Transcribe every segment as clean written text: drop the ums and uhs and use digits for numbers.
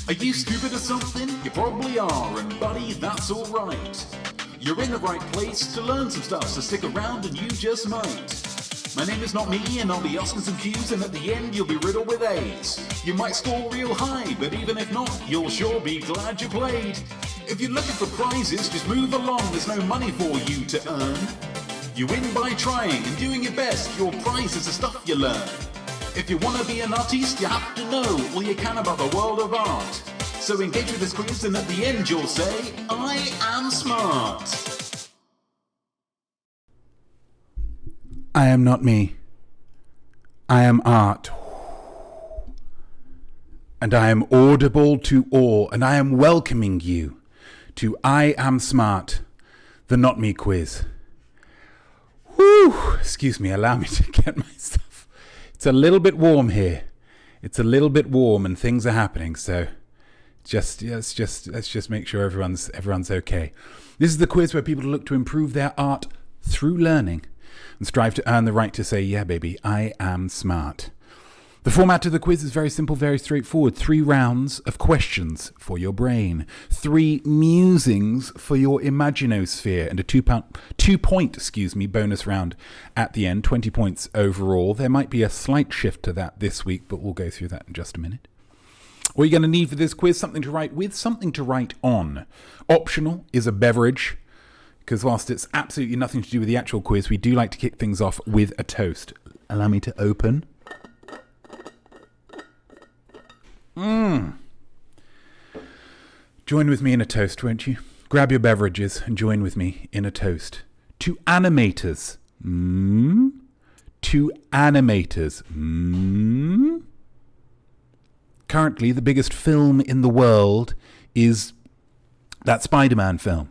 Are you stupid or something? You probably are, and buddy, that's alright. You're in the right place to learn some stuff, so stick around and you just might. My name is Notme, and I'll be asking some Q's, and at the end you'll be riddled with A's. You might score real high, but even if not, you'll sure be glad you played. If you're looking for prizes, just move along, there's no money for you to earn. You win by trying and doing your best, your prize is the stuff you learn. If you want to be an artiste, you have to know all you can about the world of art. So engage with this quiz, and at the end you'll say, I am smart. I am not me. I am art. And I am audible to all, and I am welcoming you to I Am Smart, the Not Me quiz. Whew, excuse me, allow me to get myself. It's a little bit warm here. It's a little bit warm and things are happening, so let's just make sure everyone's okay. This is the quiz where people look to improve their art through learning and strive to earn the right to say, yeah, baby, I am smart. The format of the quiz is very simple, very straightforward. 3 rounds of questions for your brain, 3 musings for your imaginosphere, and a 2-point bonus round at the end, 20 points overall. There might be a slight shift to that this week, but we'll go through that in just a minute. What you're going to need for this quiz, something to write with, something to write on. Optional is a beverage, because whilst it's absolutely nothing to do with the actual quiz, we do like to kick things off with a toast. Allow me to open. Join with me in a toast, won't you? Grab your beverages and join with me in a toast. To animators. To animators. Currently, the biggest film in the world is that Spider-Man film.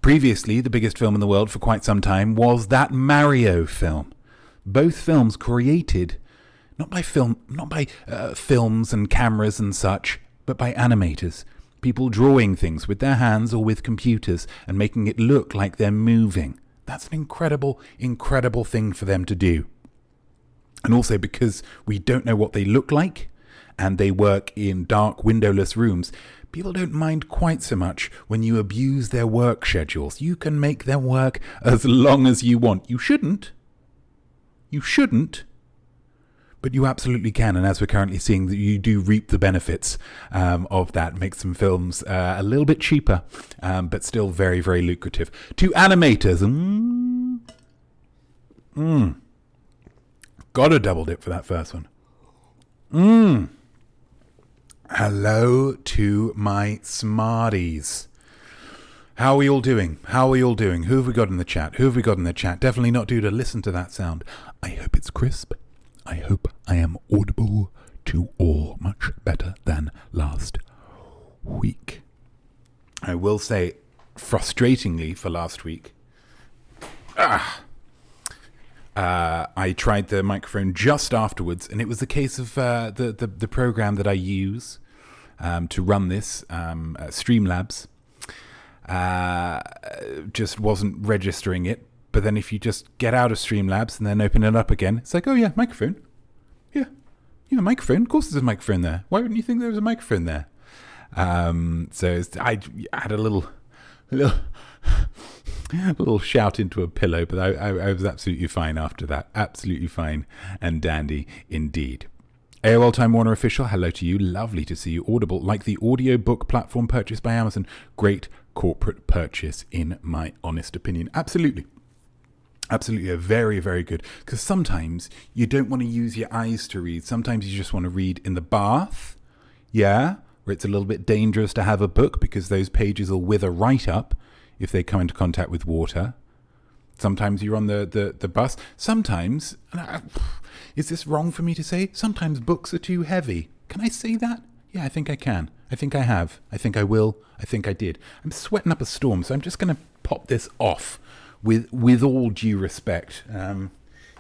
Previously, the biggest film in the world for quite some time was that Mario film. Both films created not by films and cameras and such, but by animators. People drawing things with their hands or with computers and making it look like they're moving. That's an incredible, incredible thing for them to do. And also because we don't know what they look like and they work in dark, windowless rooms, people don't mind quite so much when you abuse their work schedules. You can make their work as long as you want. You shouldn't. But you absolutely can, and as we're currently seeing, that you do reap the benefits of that. Make some films a little bit cheaper, but still very, very lucrative. To animators, gotta double dip for that first one. Hello to my smarties. How are we all doing? Who have we got in the chat? Definitely not due to listen to that sound. I hope it's crisp. I hope I am audible to all, much better than last week. I will say, frustratingly for last week, I tried the microphone just afterwards, and it was a case of the program that I use to run this, Streamlabs, just wasn't registering it. But then if you just get out of Streamlabs and then open it up again, it's like, oh yeah, microphone. Yeah, microphone. Of course there's a microphone there. Why wouldn't you think there was a microphone there? So I had a little shout into a pillow, but I was absolutely fine after that. Absolutely fine and dandy indeed. AOL Time Warner Official, hello to you. Lovely to see you. Audible, like the audiobook platform purchased by Amazon. Great corporate purchase, in my honest opinion. Absolutely, a very, very good. Because sometimes you don't want to use your eyes to read. Sometimes you just want to read in the bath. Yeah, where it's a little bit dangerous to have a book because those pages will wither right up if they come into contact with water. Sometimes you're on the bus. Sometimes, is this wrong for me to say? Sometimes books are too heavy. Can I say that? Yeah, I think I can. I think I have. I think I will. I think I did. I'm sweating up a storm, so I'm just going to pop this off with all due respect.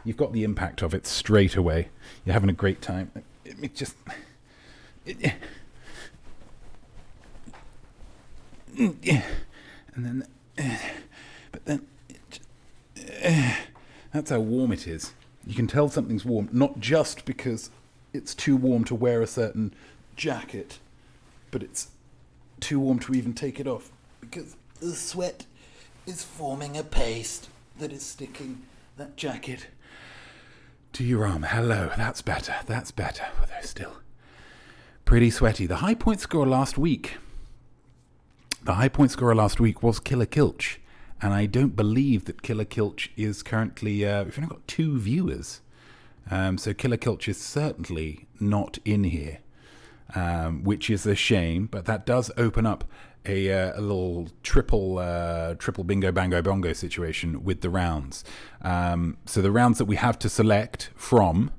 You've got the impact of it straight away. You're having a great time. It just... And then... But then... That's how warm it is. You can tell something's warm, not just because it's too warm to wear a certain jacket, but it's too warm to even take it off because the sweat is forming a paste that is sticking that jacket to your arm. Hello, that's better. Although still pretty sweaty. The high point scorer last week was Killer Kilch, and I don't believe that Killer Kilch is currently, we've only got 2 viewers, so Killer Kilch is certainly not in here, which is a shame, but that does open up a little triple bingo bango bongo situation with the rounds. So the rounds that we have to select from,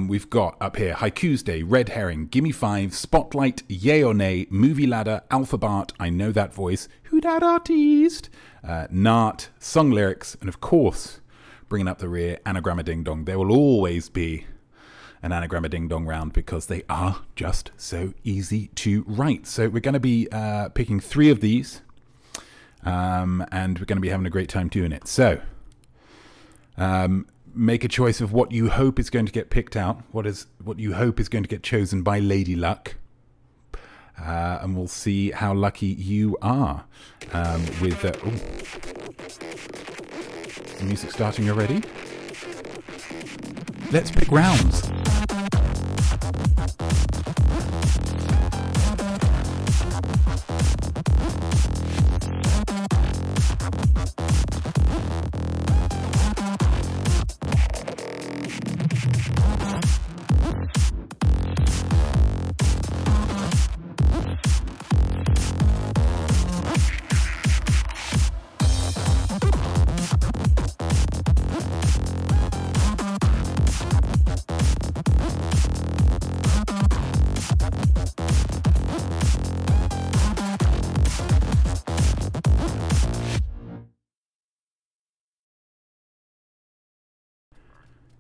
we've got up here Haikus Day, Red Herring, Gimme 5, Spotlight, Yay or Nay, Movie Ladder, Alphabart, I Know That Voice, Who Dat Artiste, Nart, Song Lyrics, and of course, bringing up the rear, Anagramma Ding Dong. There will always be an Anagramma Ding Dong round because they are just so easy to write. So we're going to be picking 3 of these, and we're going to be having a great time doing it. So, make a choice of what you hope is going to get picked out, what you hope is going to get chosen by Lady Luck, and we'll see how lucky you are. With the music starting already. Let's pick rounds.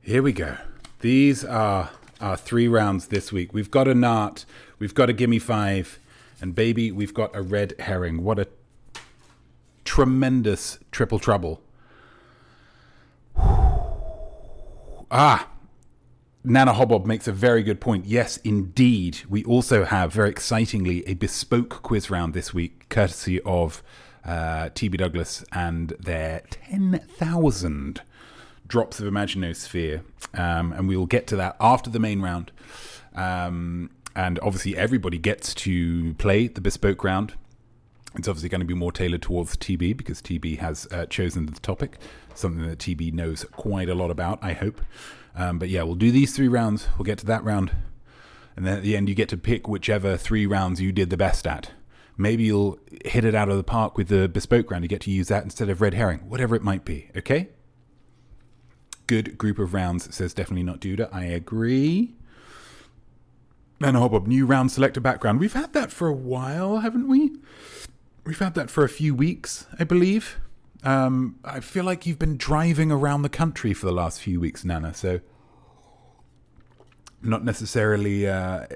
Here we go. These are our 3 rounds this week. We've got a Nart, we've got a Gimme 5, and baby, we've got a Red Herring. What a tremendous triple trouble. Nana Hobbob makes a very good point. Yes, indeed. We also have, very excitingly, a bespoke quiz round this week, courtesy of TB Douglas and their 10,000 drops of imaginosphere, and we will get to that after the main round, and obviously everybody gets to play the bespoke round. It's obviously going to be more tailored towards TB because TB has chosen the topic, something that TB knows quite a lot about, I hope. But yeah, we'll do these 3 rounds, we'll get to that round, and then at the end you get to pick whichever 3 rounds you did the best at. Maybe you'll hit it out of the park with the bespoke round, you get to use that instead of Red Herring, whatever it might be, okay? Good group of rounds, says Definitely Not Duda. I agree. And Hobbob, new round selector background. We've had that for a while, haven't we? We've had that for a few weeks, I believe. I feel like you've been driving around the country for the last few weeks, Nana, so not necessarily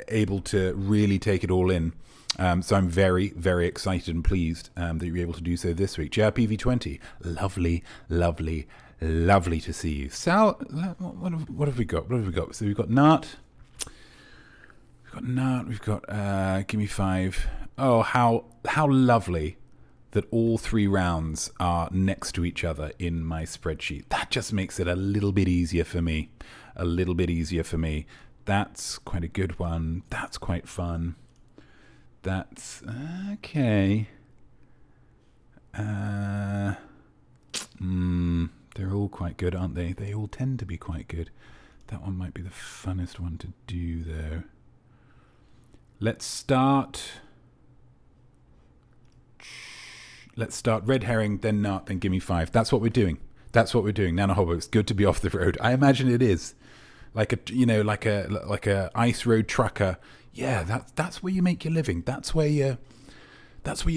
able to really take it all in. So I'm very, very excited and pleased that you're able to do so this week. JRPV20, lovely, lovely, lovely to see you. Sal, what have we got? What have we got? So we've got Nart. We've got Gimme 5. Oh, how lovely that all 3 rounds are next to each other in my spreadsheet. That just makes it a little bit easier for me. That's quite a good one. That's quite fun. That's okay. They're all quite good, aren't they? They all tend to be quite good. That one might be the funnest one to do, though. Let's start Red Herring, then Nart, then Gimme 5. That's what we're doing. Nana Hobbo, it's good to be off the road. I imagine it is. Like a ice road trucker. Yeah, that's where you make your living. That's where you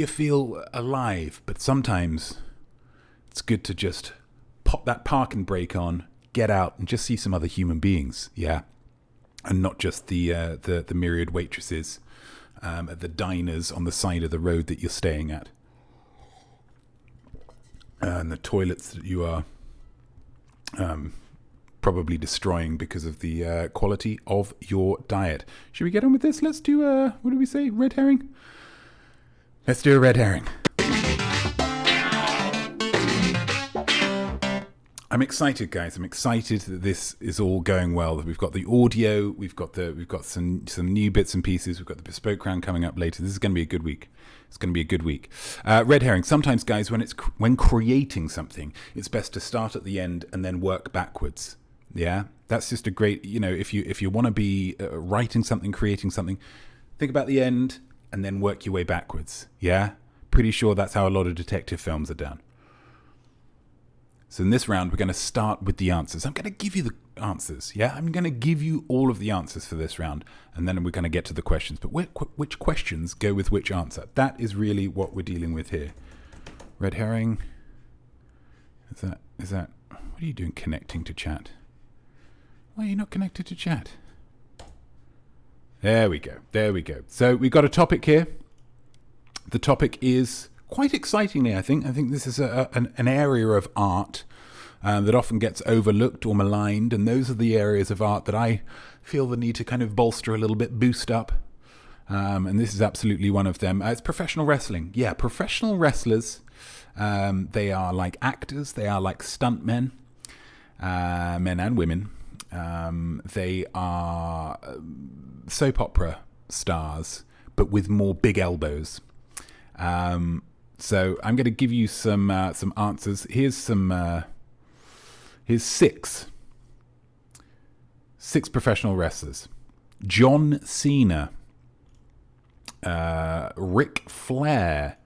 feel alive. But sometimes it's good to just pop that parking brake on, get out, and just see some other human beings. Yeah, and not just the myriad waitresses at the diners on the side of the road that you're staying at, and the toilets that you are probably destroying because of the quality of your diet. Should we get on with this? Let's do, what do we say, red herring? Let's do a red herring. I'm excited, guys. I'm excited that this is all going well. We've got the audio. We've got some new bits and pieces. We've got the bespoke round coming up later. This is going to be a good week. It's going to be a good week. Red herring. Sometimes, guys, when creating something, it's best to start at the end and then work backwards. Yeah, that's just a great. If you want to be writing something, creating something, think about the end and then work your way backwards. Yeah, pretty sure that's how a lot of detective films are done. So in this round, we're going to start with the answers. I'm going to give you the answers, yeah? I'm going to give you all of the answers for this round, and then we're going to get to the questions. But which questions go with which answer? That is really what we're dealing with here. Red herring. Is that? What are you doing connecting to chat? Why are you not connected to chat? There we go. So we've got a topic here. The topic is... quite excitingly, I think this is an area of art that often gets overlooked or maligned, and those are the areas of art that I feel the need to kind of bolster a little bit, boost up, and this is absolutely one of them. It's professional wrestling. Yeah, professional wrestlers, they are like actors, they are like stuntmen, men and women. They are soap opera stars, but with more big elbows. So I'm going to give you some answers. Here's six professional wrestlers: John Cena, Ric Flair,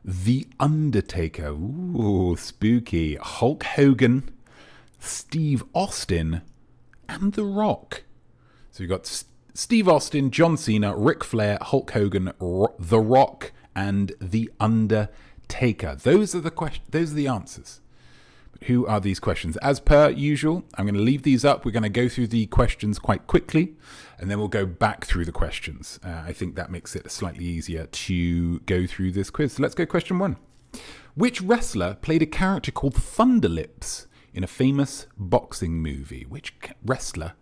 The Undertaker, ooh, spooky, Hulk Hogan, Steve Austin, and The Rock. So you've got Steve Austin, John Cena, Ric Flair, Hulk Hogan, The Rock, and The Undertaker. Those are the answers. But who are these questions? As per usual, I'm going to leave these up. We're going to go through the questions quite quickly, and then we'll go back through the questions. I think that makes it slightly easier to go through this quiz. So let's go question 1. Which wrestler played a character called Thunderlips in a famous boxing movie? Which wrestler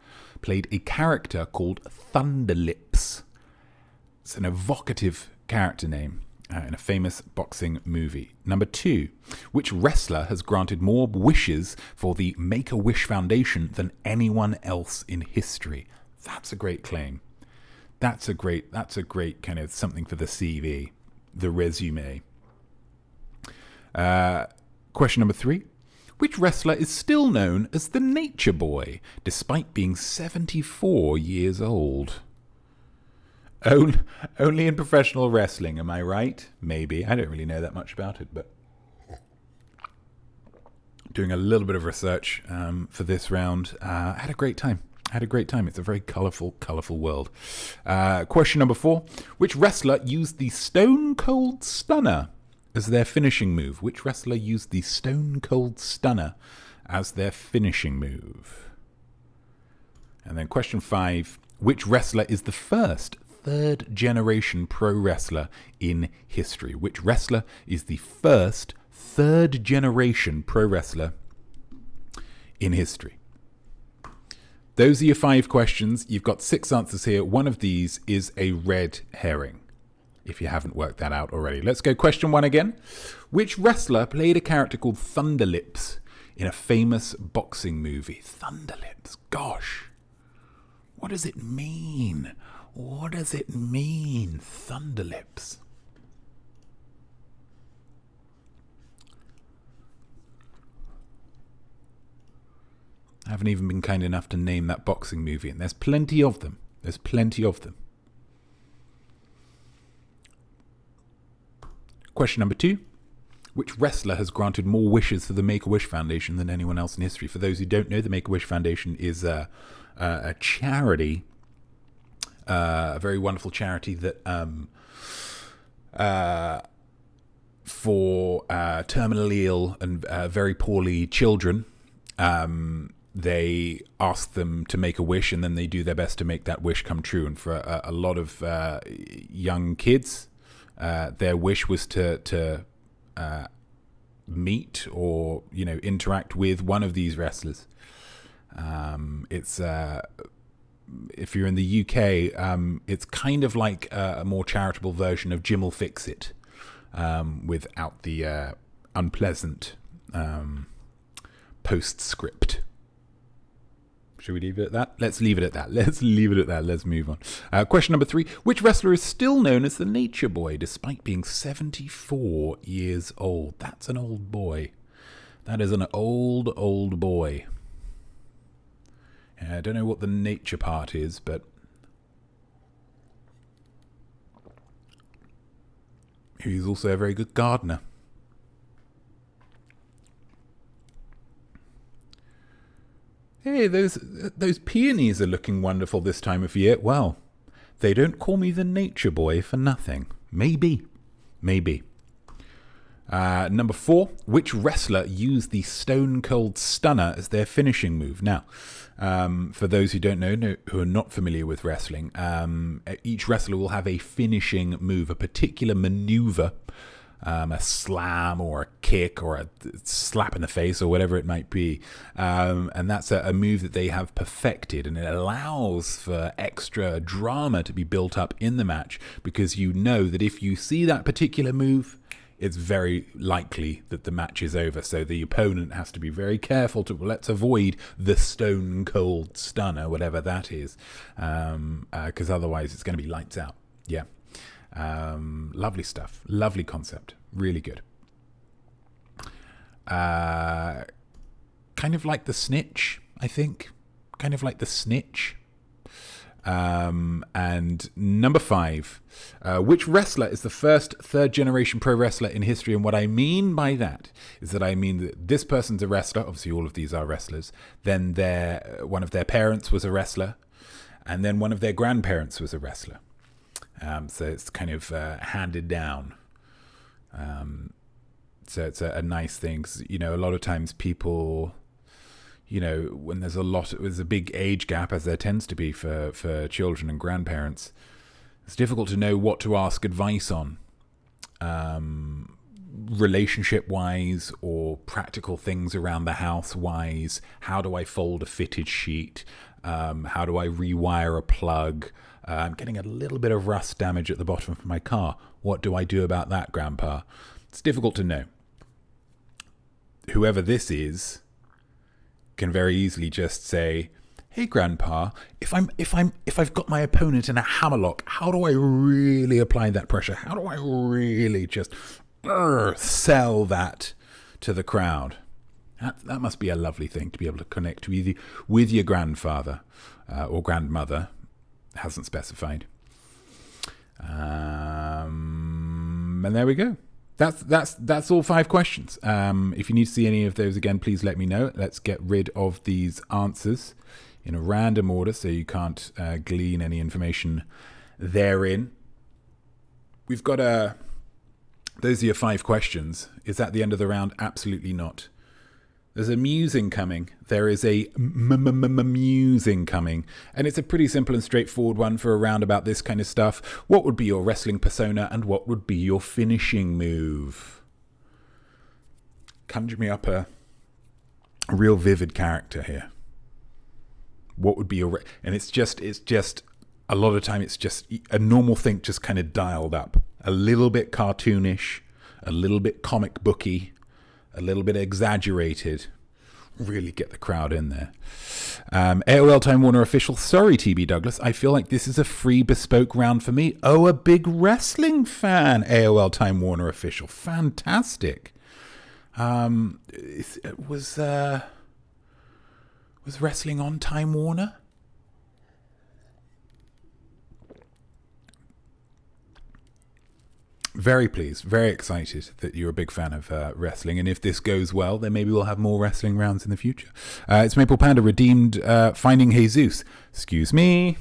played a character called Thunderlips? It's an evocative character name in a famous boxing movie. Number 2, which wrestler has granted more wishes for the Make-A-Wish Foundation than anyone else in history? That's a great claim. That's a great kind of something for the CV, the resume. Question number 3. Which wrestler is still known as the Nature Boy, despite being 74 years old? Only in professional wrestling, am I right? Maybe. I don't really know that much about it, but doing a little bit of research for this round. I had a great time. It's a very colourful world. Question number 4. Which wrestler used the Stone Cold Stunner as their finishing move? Which wrestler used the Stone Cold Stunner as their finishing move? And then question 5. Which wrestler is the first third-generation pro wrestler in history? Which wrestler is the first third-generation pro wrestler in history? Those are your 5 questions. You've got 6 answers here. One of these is a red herring, if you haven't worked that out already. Let's go question 1 again. Which wrestler played a character called Thunderlips in a famous boxing movie? Thunderlips. Gosh. What does it mean? What does it mean, Thunderlips? I haven't even been kind enough to name that boxing movie, and there's plenty of them. Question number 2. Which wrestler has granted more wishes for the Make-A-Wish Foundation than anyone else in history? For those who don't know, the Make-A-Wish Foundation is a charity, a very wonderful charity that for terminally ill and very poorly children, they ask them to make a wish, and then they do their best to make that wish come true. And for a lot of young kids, their wish was to meet or interact with one of these wrestlers. It's if you're in the UK, it's kind of like a more charitable version of Jim'll Fix It, without the unpleasant postscript. Should we leave it at that? Let's leave it at that. Let's move on. Question number 3. Which wrestler is still known as the Nature Boy despite being 74 years old? That's an old boy. That is an old boy. I don't know what the nature part is, but he's also a very good gardener. Hey, those peonies are looking wonderful this time of year. Well, they don't call me the Nature Boy for nothing. Maybe. Number 4, which wrestler used the Stone Cold Stunner as their finishing move? Now, for those who don't know, who are not familiar with wrestling, each wrestler will have a finishing move, a particular maneuver, a slam or a kick or a slap in the face or whatever it might be. And that's a move that they have perfected, and it allows for extra drama to be built up in the match, because you know that if you see that particular move, it's very likely that the match is over. So the opponent has to be very careful to, let's avoid the Stone Cold Stunner, whatever that is, because otherwise it's going to be lights out. Yeah. Lovely stuff. Lovely concept. Really good. Kind of like the Snitch, I think. Kind of like the Snitch. And number 5, which wrestler is the first third-generation pro wrestler in history? And what I mean by that is that I mean that this person's a wrestler. Obviously, all of these are wrestlers. Then one of their parents was a wrestler. And then one of their grandparents was a wrestler. So it's kind of handed down. So it's a nice thing. 'Cause, a lot of times people, when there's a big age gap, as there tends to be for children and grandparents, it's difficult to know what to ask advice on, relationship-wise or practical things around the house-wise. How do I fold a fitted sheet? How do I rewire a plug? I'm getting a little bit of rust damage at the bottom of my car. What do I do about that, Grandpa? It's difficult to know. Whoever this is can very easily just say, "Hey, Grandpa, if I've got my opponent in a hammerlock, how do I really apply that pressure? How do I really just sell that to the crowd?" That must be a lovely thing, to be able to connect with your grandfather or grandmother. Hasn't specified. And there we go. That's all 5 questions. If you need to see any of those again, please let me know. Let's get rid of these answers in a random order so you can't glean any information therein. We've got those are your 5 questions. Is that the end of the round? Absolutely not. There's a musing coming. There is a musing coming. And it's a pretty simple and straightforward one for a round about this kind of stuff. What would be your wrestling persona and what would be your finishing move? Conjure me up a real vivid character here. What would be your... And it's just a lot of time it's just a normal thing, just kind of dialed up. A little bit cartoonish, a little bit comic booky, a little bit exaggerated. Really get the crowd in there. AOL Time Warner official. Sorry, TB Douglas. I feel like this is a free bespoke round for me. Oh, a big wrestling fan. AOL Time Warner official. Fantastic. Was wrestling on Time Warner? Very pleased, very excited that you're a big fan of wrestling. And if this goes well, then maybe we'll have more wrestling rounds in the future. It's Maple Panda redeemed Finding Jesus. Excuse me.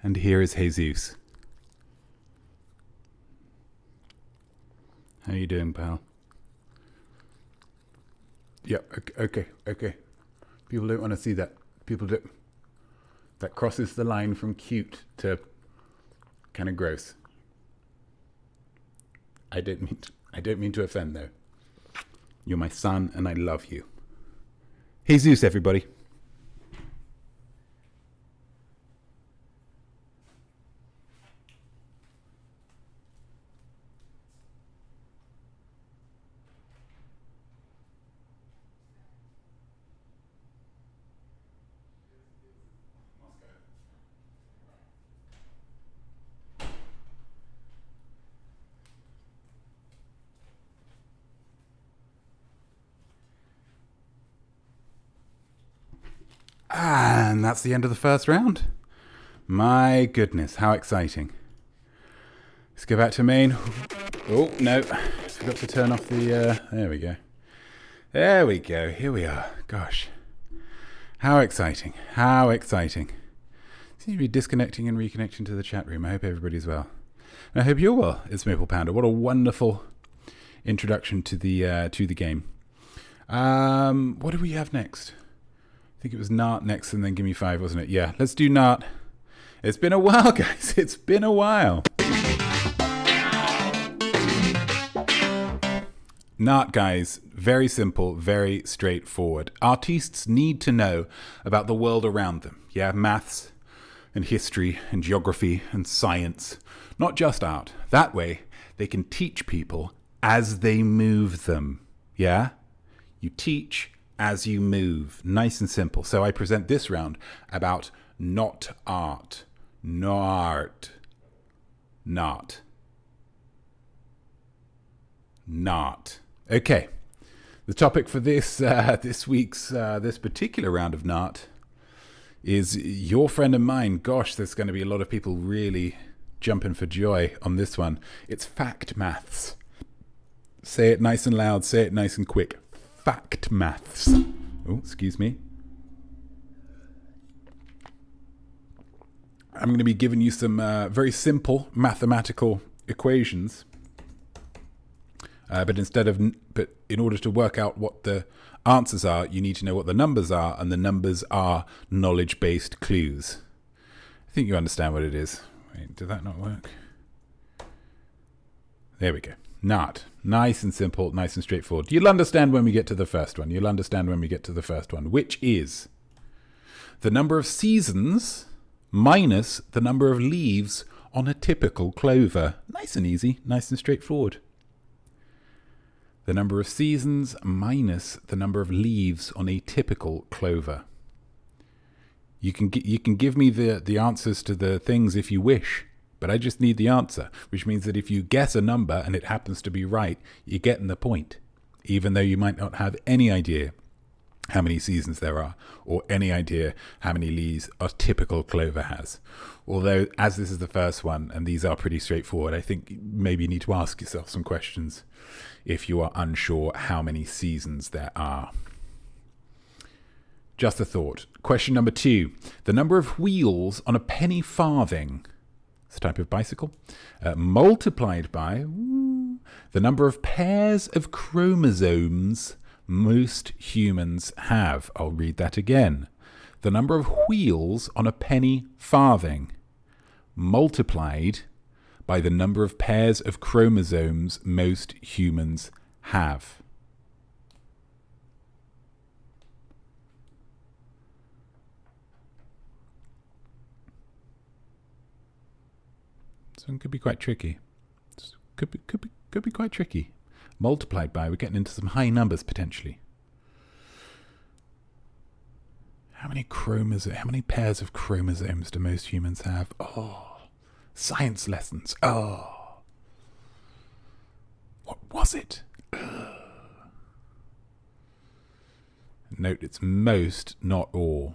And here is Jesus. How you doing, pal? Yeah, okay. People don't want to see that. People don't. That crosses the line from cute to kind of gross. I don't mean to offend, though. You're my son, and I love you. Jesus, everybody. And that's the end of the first round. My goodness, how exciting. Let's go back to main. Oh, no. Forgot to turn off the... There we go. There we go. Here we are. Gosh. How exciting. How exciting. Seems to be disconnecting and reconnecting to the chat room. I hope everybody's well. And I hope you're well. It's Maple Panda. What a wonderful introduction to the game. What do we have next? I think it was Nart next and then Gimme 5, wasn't it? Yeah, let's do Nart. It's been a while, guys. It's been a while. Nart, guys. Very simple, very straightforward. Artistes need to know about the world around them. Yeah, maths and history and geography and science. Not just art. That way, they can teach people as they move them. Yeah? You teach as you move. Nice and simple. So I present this round about not art. Nart. Not. Not. Okay. The topic for this this particular round of Nart is your friend and mine. Gosh, there's going to be a lot of people really jumping for joy on this one. It's fact maths. Say it nice and loud. Say it nice and quick. Fact maths. Oh, excuse me. I'm going to be giving you some very simple mathematical equations. But in order to work out what the answers are, you need to know what the numbers are, and the numbers are knowledge-based clues. I think you understand what it is. Wait, did that not work? There we go. Not. Nice and simple, nice and straightforward. You'll understand when we get to the first one. Which is the number of seasons minus the number of leaves on a typical clover. Nice and easy, nice and straightforward. The number of seasons minus the number of leaves on a typical clover. You can give me the answers to the things if you wish. But I just need the answer, which means that if you guess a number and it happens to be right, you're getting the point, even though you might not have any idea how many seasons there are, or any idea how many leaves a typical clover has. Although, as this is the first one, and these are pretty straightforward, I think maybe you need to ask yourself some questions if you are unsure how many seasons there are. Just a thought. Question number 2. The number of wheels on a penny farthing, it's a type of bicycle, multiplied by the number of pairs of chromosomes most humans have. I'll read that again. The number of wheels on a penny farthing multiplied by the number of pairs of chromosomes most humans have. So it could be quite tricky. Could be quite tricky. Multiplied by, we're getting into some high numbers potentially. How many pairs of chromosomes do most humans have? Oh, science lessons. Oh, what was it? Note it's most, not all.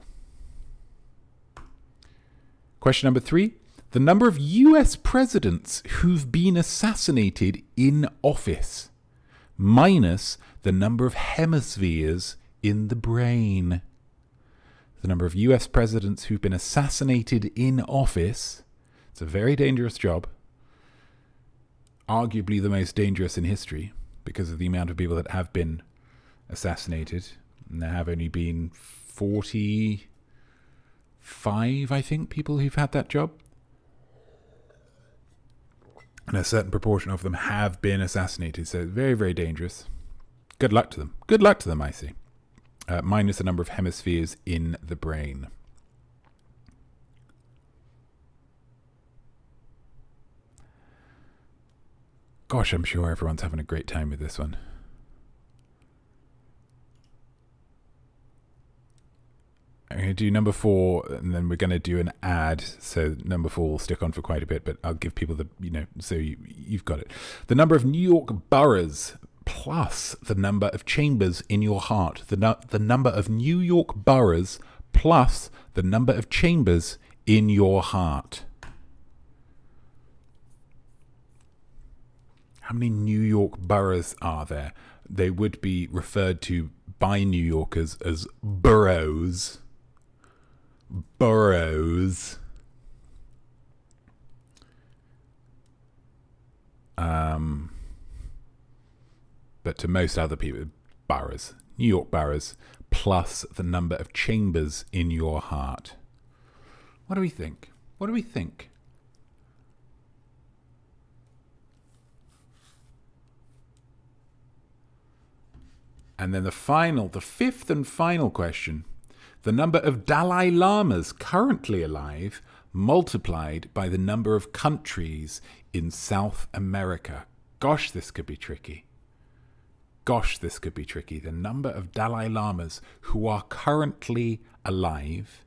Question number 3. The number of US presidents who've been assassinated in office minus the number of hemispheres in the brain. the number of US presidents who've been assassinated in office. It's a very dangerous job. Arguably the most dangerous in history because of the amount of people that have been assassinated. And there have only been 45, I think, people who've had that job. And a certain proportion of them have been assassinated. So it's very, very dangerous. Good luck to them. Good luck to them, I see. Minus the number of hemispheres in the brain. Gosh, I'm sure everyone's having a great time with this one. I'm going to do number 4, and then we're going to do an ad. So number 4 will stick on for quite a bit, but I'll give people the, so you've got it. The number of New York boroughs plus the number of chambers in your heart. The number of New York boroughs plus the number of chambers in your heart. How many New York boroughs are there? They would be referred to by New Yorkers as boroughs. Boroughs. But to most other people, boroughs. New York boroughs plus the number of chambers in your heart. What do we think? What do we think? And then the 5th and final question. The number of Dalai Lamas currently alive multiplied by the number of countries in South America. Gosh, this could be tricky. Gosh, this could be tricky. The number of Dalai Lamas who are currently alive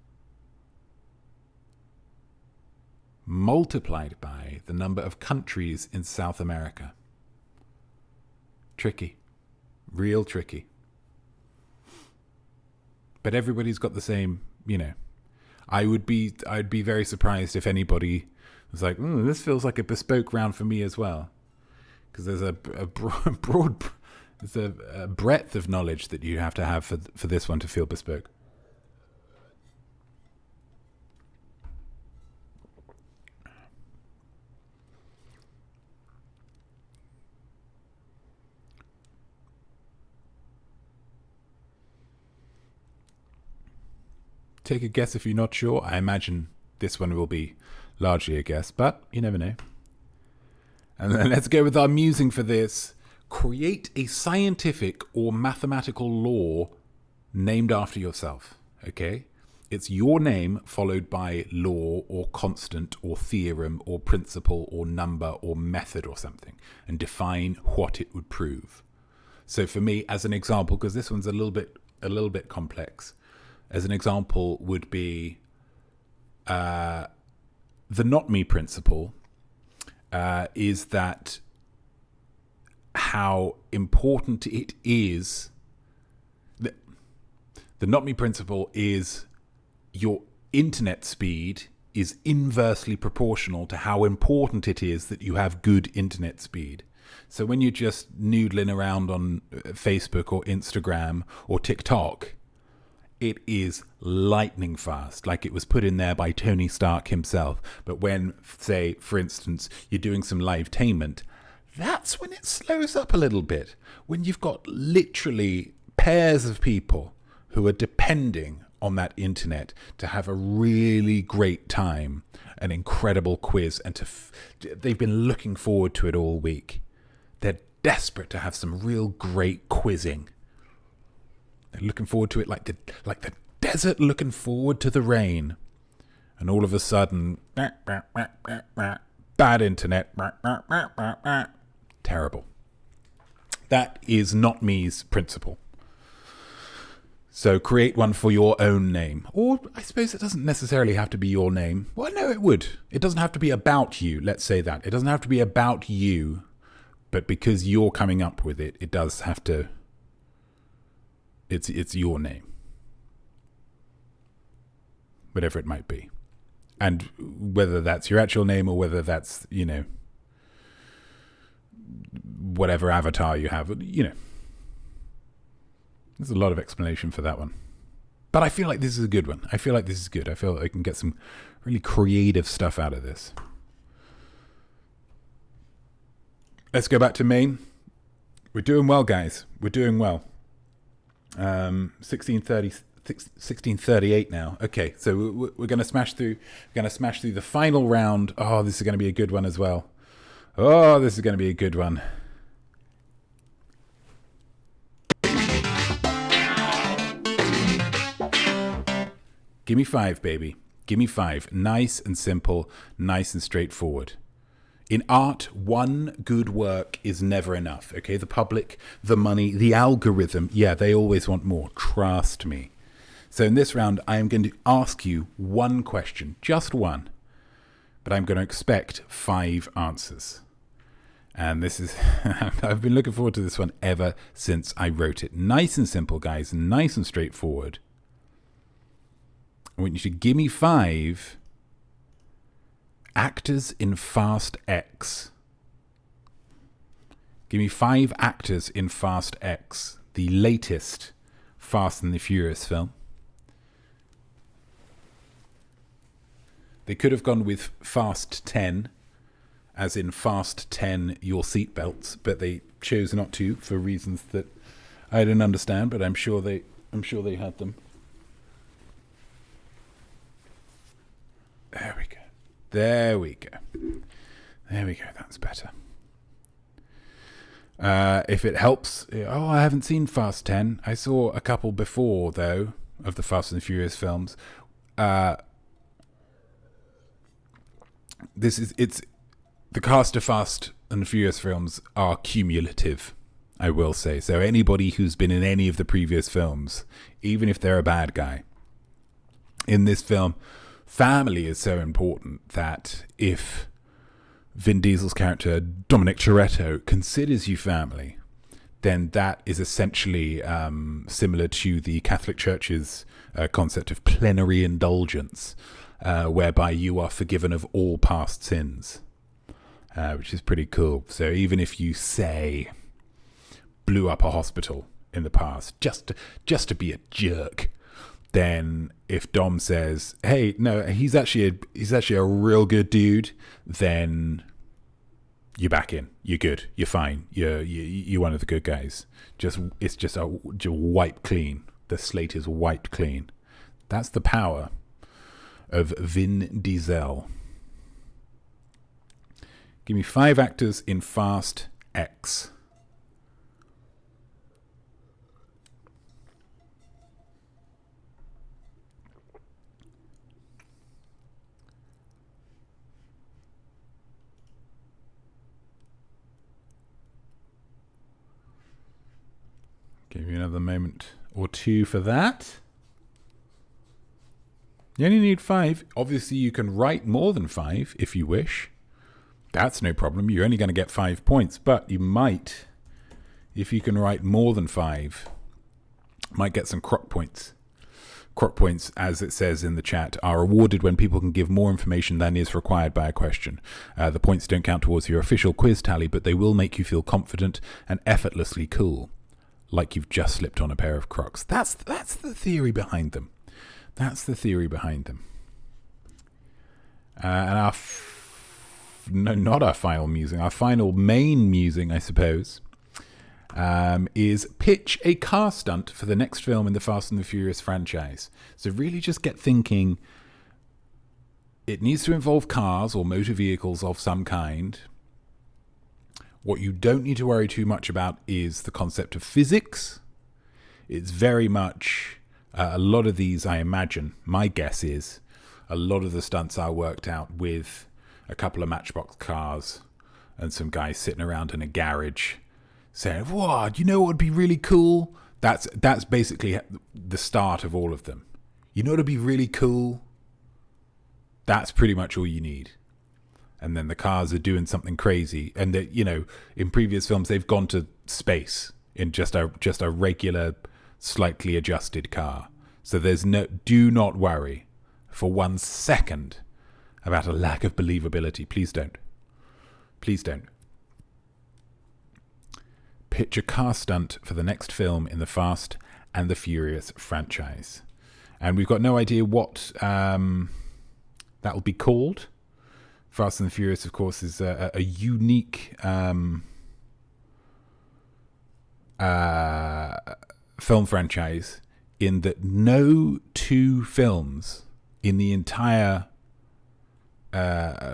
multiplied by the number of countries in South America. Tricky. Real tricky. But everybody's got the same, I'd be very surprised if anybody was like, this feels like a bespoke round for me as well. Because there's a broad, there's a breadth of knowledge that you have to have for this one to feel bespoke. Take a guess if you're not sure. I imagine this one will be largely a guess, but you never know. And then let's go with our musing for this. Create a scientific or mathematical law named after yourself. Okay? It's your name followed by law or constant or theorem or principle or number or method or something, and define what it would prove. So for me, as an example, because this one's a little bit complex, as an example would be the Notme principle is that how important it is. The Notme principle is your internet speed is inversely proportional to how important it is that you have good internet speed. So when you're just noodling around on Facebook or Instagram or TikTok, it is lightning fast, like it was put in there by Tony Stark himself. But when, say, for instance, you're doing some live-tainment, that's when it slows up a little bit. When you've got literally pairs of people who are depending on that internet to have a really great time, an incredible quiz, and they've been looking forward to it all week. They're desperate to have some real great quizzing. They're looking forward to it like the desert looking forward to the rain. And all of a sudden, bad internet, terrible. That is Notme's principle. So create one for your own name. Or I suppose it doesn't necessarily have to be your name. Well, no, it would. It doesn't have to be about you, let's say that. It doesn't have to be about you. But because you're coming up with it, it does have to... It's your name. Whatever it might be. And whether that's your actual name or whether that's, whatever avatar you have, There's a lot of explanation for that one. But I feel like this is a good one. I feel like this is good. I feel like I can get some really creative stuff out of this. Let's go back to main. We're doing well, guys. We're doing well. 1638 now. Okay, so we're going to smash through. We're going to smash through the final round. Oh, this is going to be a good one as well. Oh, this is going to be a good one. Give me 5, baby. Give me 5. Nice and simple, nice and straightforward. In art, one good work is never enough, okay? The public, the money, the algorithm, yeah, they always want more. Trust me. So in this round, I am going to ask you one question, just one, but I'm going to expect 5 answers. And this is, I've been looking forward to this one ever since I wrote it. Nice and simple, guys, nice and straightforward. I want you to give me 5 actors in Fast X. Give me 5 actors in Fast X, the latest Fast and the Furious film. They could have gone with Fast 10, as in Fast 10 your seatbelts, but they chose not to for reasons that I don't understand, but I'm sure they had them. There we go. There we go. There we go. That's better. If it helps, I haven't seen Fast 10. I saw a couple before, though, of the Fast and the Furious films. The cast of Fast and the Furious films are cumulative, I will say. So anybody who's been in any of the previous films, even if they're a bad guy, in this film, family is so important that if Vin Diesel's character, Dominic Toretto, considers you family, then that is essentially similar to the Catholic Church's concept of plenary indulgence, whereby you are forgiven of all past sins, which is pretty cool. So even if you, say, blew up a hospital in the past just to be a jerk, then if Dom says, hey, no, he's actually a real good dude, then you're back in. You're good. You're fine. You're one of the good guys. It's just wiped clean. The slate is wiped clean. That's the power of Vin Diesel. Give me 5 actors in Fast X. Give you another moment or two for that. You only need 5. Obviously, you can write more than 5 if you wish. That's no problem. You're only going to get 5 points, but you might, if you can write more than 5, might get some croc points. Croc points, as it says in the chat, are awarded when people can give more information than is required by a question. The points don't count towards your official quiz tally, but they will make you feel confident and effortlessly cool, like you've just slipped on a pair of Crocs. That's the theory behind them. That's the theory behind them. And not our final musing. Our final main musing, I suppose, is pitch a car stunt for the next film in the Fast and the Furious franchise. So really just get thinking. It needs to involve cars or motor vehicles of some kind. What you don't need to worry too much about is the concept of physics. It's very much, a lot of these, I imagine, my guess is, a lot of the stunts are worked out with a couple of Matchbox cars and some guys sitting around in a garage saying, "Whoa, do you know what would be really cool?" That's basically the start of all of them. You know what would be really cool? That's pretty much all you need. And then the cars are doing something crazy. And that, in previous films, they've gone to space in just a regular, slightly adjusted car. So do not worry for 1 second about a lack of believability. Please don't. Please don't. Pitch a car stunt for the next film in the Fast and the Furious franchise. And we've got no idea what that will be called. Fast and the Furious, of course, is a unique film franchise in that no two films in the entire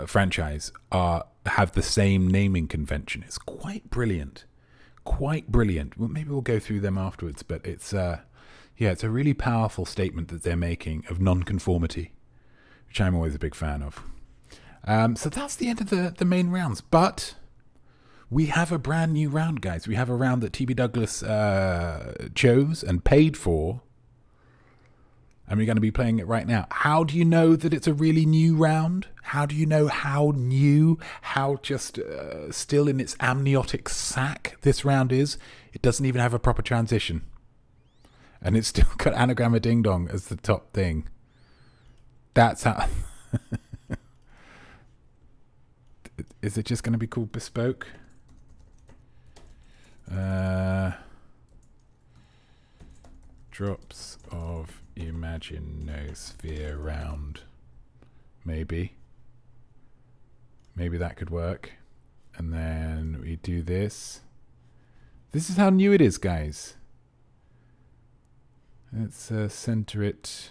franchise have the same naming convention. It's quite brilliant. Quite brilliant. Well, maybe we'll go through them afterwards, but it's it's a really powerful statement that they're making of non-conformity, which I'm always a big fan of. So that's the end of the main rounds, but we have a brand new round, guys. We have a round that TB Douglas chose and paid for, and we're going to be playing it right now. How do you know that it's a really new round? How do you know how new, how just still in its amniotic sac this round is? It doesn't even have a proper transition. And it's still got Anagram Ding Dong as the top thing. That's how... Is it just going to be called Bespoke? Drops of imaginosphere round. Maybe that could work. And then we do this. This is how new it is, guys. Let's center it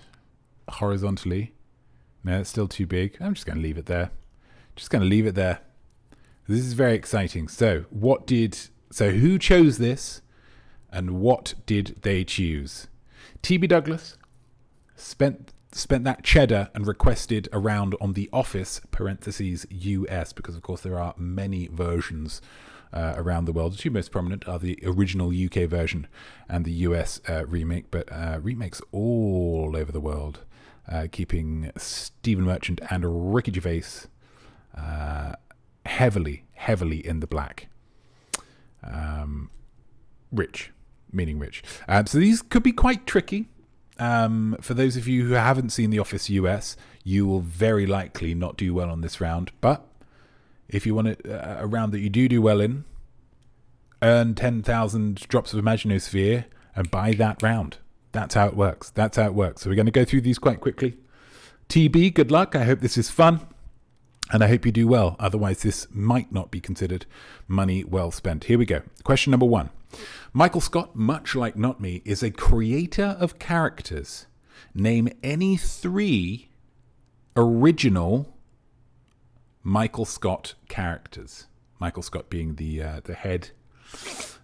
horizontally. No, it's still too big. I'm just going to leave it there. This is very exciting. So who chose this and what did they choose? TB Douglas spent that cheddar and requested a round on The Office (US) because of course there are many versions around the world. The two most prominent are the original UK version and the US remake, but remakes all over the world, keeping Stephen Merchant and Ricky Gervais heavily in the black. Rich. So these could be quite tricky. For those of you who haven't seen The Office US, you will very likely not do well on this round. But if you want a round that you do well in, earn 10,000 drops of imaginosphere and buy that round. That's how it works. So we're going to go through these quite quickly. TB, good luck. I hope this is fun. And I hope you do well. Otherwise, this might not be considered money well spent. Here we go. Question number 1. Michael Scott, much like Notme, is a creator of characters. Name any 3 original Michael Scott characters. Michael Scott being the head,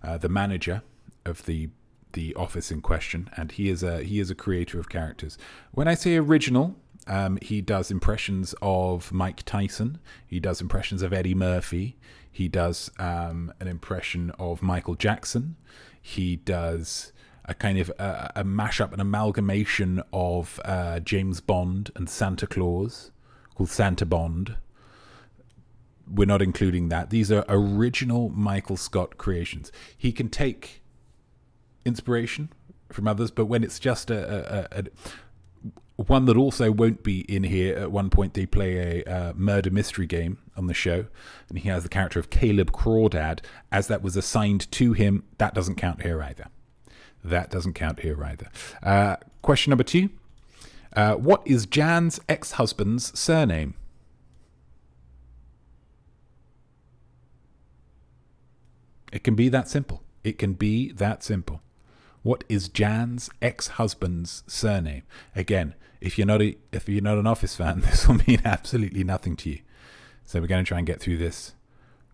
the manager of the office in question, and he is a creator of characters. When I say original, he does impressions of Mike Tyson. He does impressions of Eddie Murphy. He does an impression of Michael Jackson. He does a kind of a mashup, an amalgamation of James Bond and Santa Claus called Santa Bond. We're not including that. These are original Michael Scott creations. He can take inspiration from others, but when it's just a one that also won't be in here, at one point they play a murder mystery game on the show, and he has the character of Caleb Crawdad, as that was assigned to him. That doesn't count here either. Question number 2. What is Jan's ex-husband's surname? It can be that simple. What is Jan's ex-husband's surname? Again, if you're not an Office fan, this will mean absolutely nothing to you. So we're going to try and get through this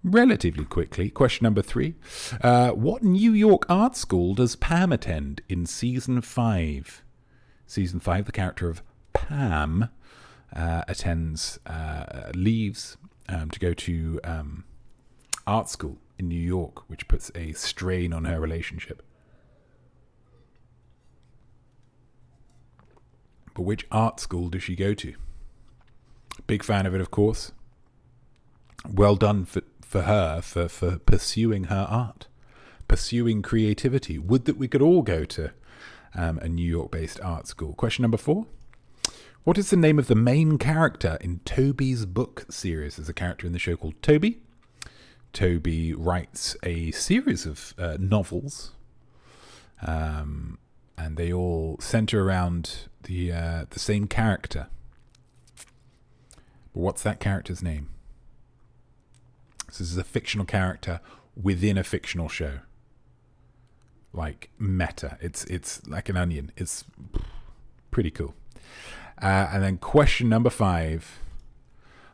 relatively quickly. Question number 3. What New York art school does Pam attend in season 5? Season 5, the character of Pam leaves to go to art school in New York, which puts a strain on her relationship. But which art school does she go to? Big fan of it, of course. Well done for her for pursuing her art, pursuing creativity. Would that we could all go to a New York-based art school. Question number 4. What is the name of the main character in Toby's book series? There's a character in the show called Toby. Toby writes a series of novels and they all center around the same character. But what's that character's name? So this is a fictional character within a fictional show. Like meta. It's like an onion. It's pretty cool. And then question number 5.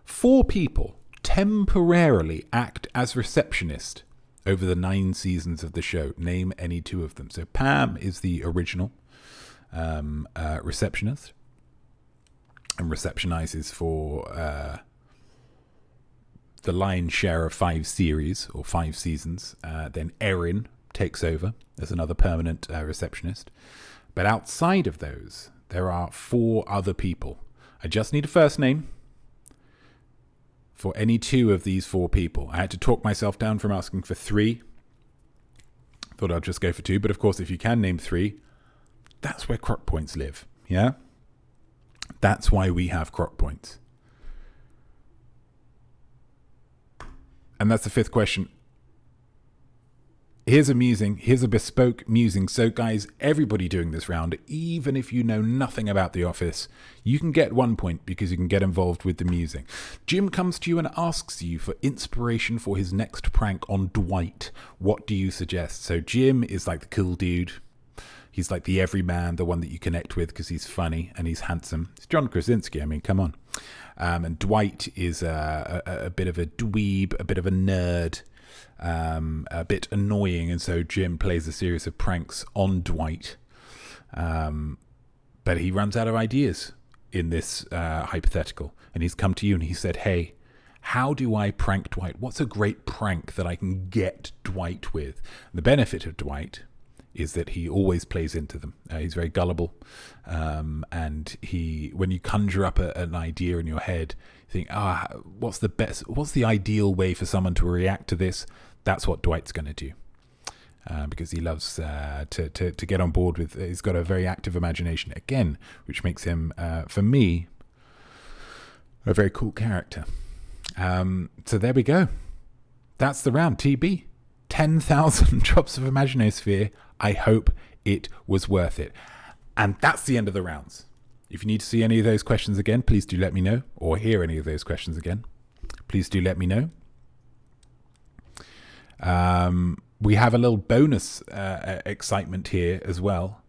4 people temporarily act as receptionist over the 9 seasons of the show. Name any 2 of them. So Pam is the original receptionist and receptionizes for the lion's share of 5 series or 5 seasons. Then Erin takes over as another permanent receptionist. But outside of those, there are 4 other people. I just need a first name for any 2 of these 4 people. I had to talk myself down from asking for 3. Thought I'd just go for 2, but of course if you can name 3, that's where crock points live. Yeah? That's why we have crock points. And that's the 5th question. Here's a bespoke musing. So guys, everybody doing this round, even if you know nothing about The Office, you can get 1 point because you can get involved with the musing. Jim comes to you and asks you for inspiration for his next prank on Dwight. What do you suggest? So Jim is like the cool dude. He's like the everyman, the one that you connect with because he's funny and he's handsome. It's John Krasinski, I mean, come on. And Dwight is a bit of a dweeb, a bit of a nerd, a bit annoying, and so Jim plays a series of pranks on Dwight, but he runs out of ideas in this hypothetical, and he's come to you and he said, hey, how do I prank Dwight? What's a great prank that I can get Dwight with? And the benefit of Dwight is that he always plays into them. He's very gullible, and when you conjure up an idea in your head, you think, what's the ideal way for someone to react to this? That's what Dwight's going to do, because he loves to get on board with. He's got a very active imagination again, which makes him, for me, a very cool character. So there we go. That's the round. TB. 10,000 drops of imaginosphere. I hope it was worth it. And that's the end of the rounds. If you need to see any of those questions again, please do let me know, or hear any of those questions again. Please do let me know. We have a little bonus excitement here as well.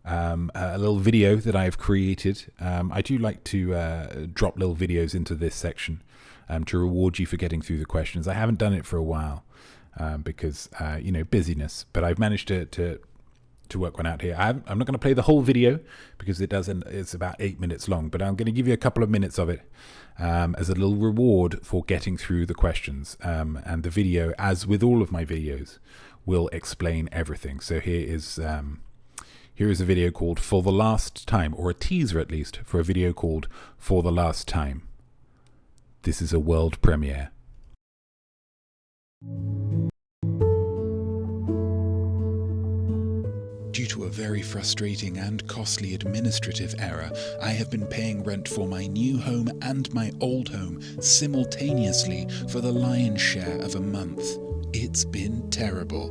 A little video that I've created. I do like to drop little videos into this section to reward you for getting through the questions. I haven't done it for a while. Because busyness, but I've managed to work one out here. I'm not going to play the whole video because it's about 8 minutes long, but I'm going to give you a couple of minutes of it as a little reward for getting through the questions. And the video, as with all of my videos, will explain everything. So here is a video called For the Last Time, or a teaser at least for a video called For the Last Time. This is a world premiere. Due to a very frustrating and costly administrative error, I have been paying rent for my new home and my old home simultaneously for the lion's share of a month. It's been terrible.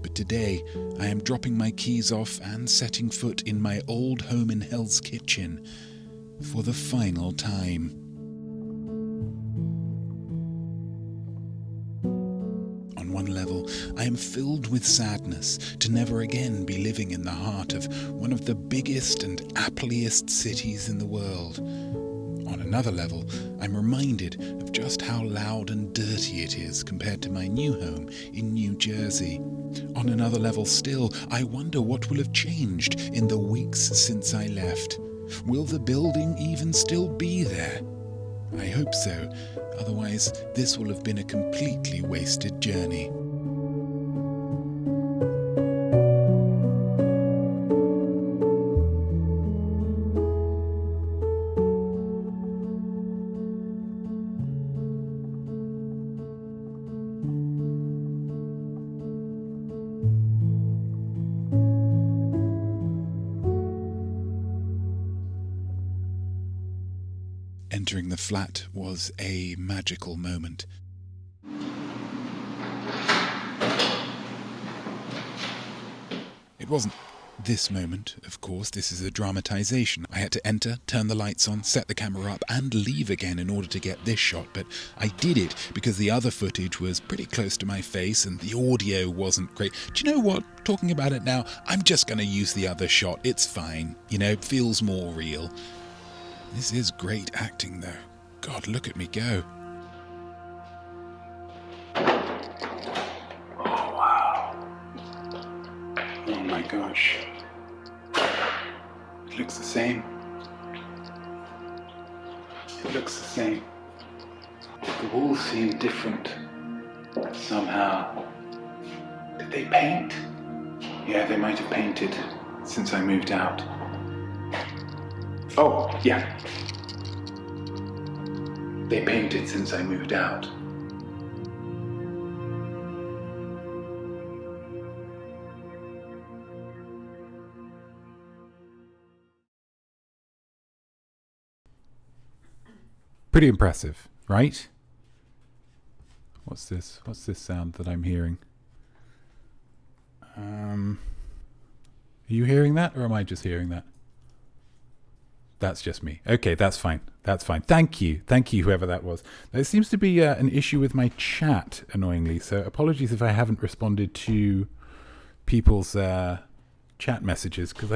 But today, I am dropping my keys off and setting foot in my old home in Hell's Kitchen for the final time. On one level, I am filled with sadness to never again be living in the heart of one of the biggest and applest cities in the world. On another level, I'm reminded of just how loud and dirty it is compared to my new home in New Jersey. On another level still, I wonder what will have changed in the weeks since I left. Will the building even still be there? I hope so, otherwise this will have been a completely wasted journey. Entering the flat was a magical moment. It wasn't This moment, of course, this is a dramatization. I had to enter, turn the lights on, set the camera up, and leave again in order to get this shot, but I did it because the other footage was pretty close to my face and the audio wasn't great. Do you know what? Talking about it now, I'm just going to use the other shot. It's fine. You know, it feels more real. This is great acting, though. God, look at me go. Oh my gosh. It looks the same. It looks the same. The walls seem different somehow. Did they paint? Yeah, they might have painted since I moved out. Oh, yeah. They painted since I moved out. Pretty impressive, right? What's this? What's this sound that I'm hearing? Are you hearing that, or am I just hearing that? That's just me. Okay, that's fine. That's fine. Thank you. Thank you, whoever that was. There seems to be an issue with my chat, annoyingly, so apologies if I haven't responded to people's chat messages, because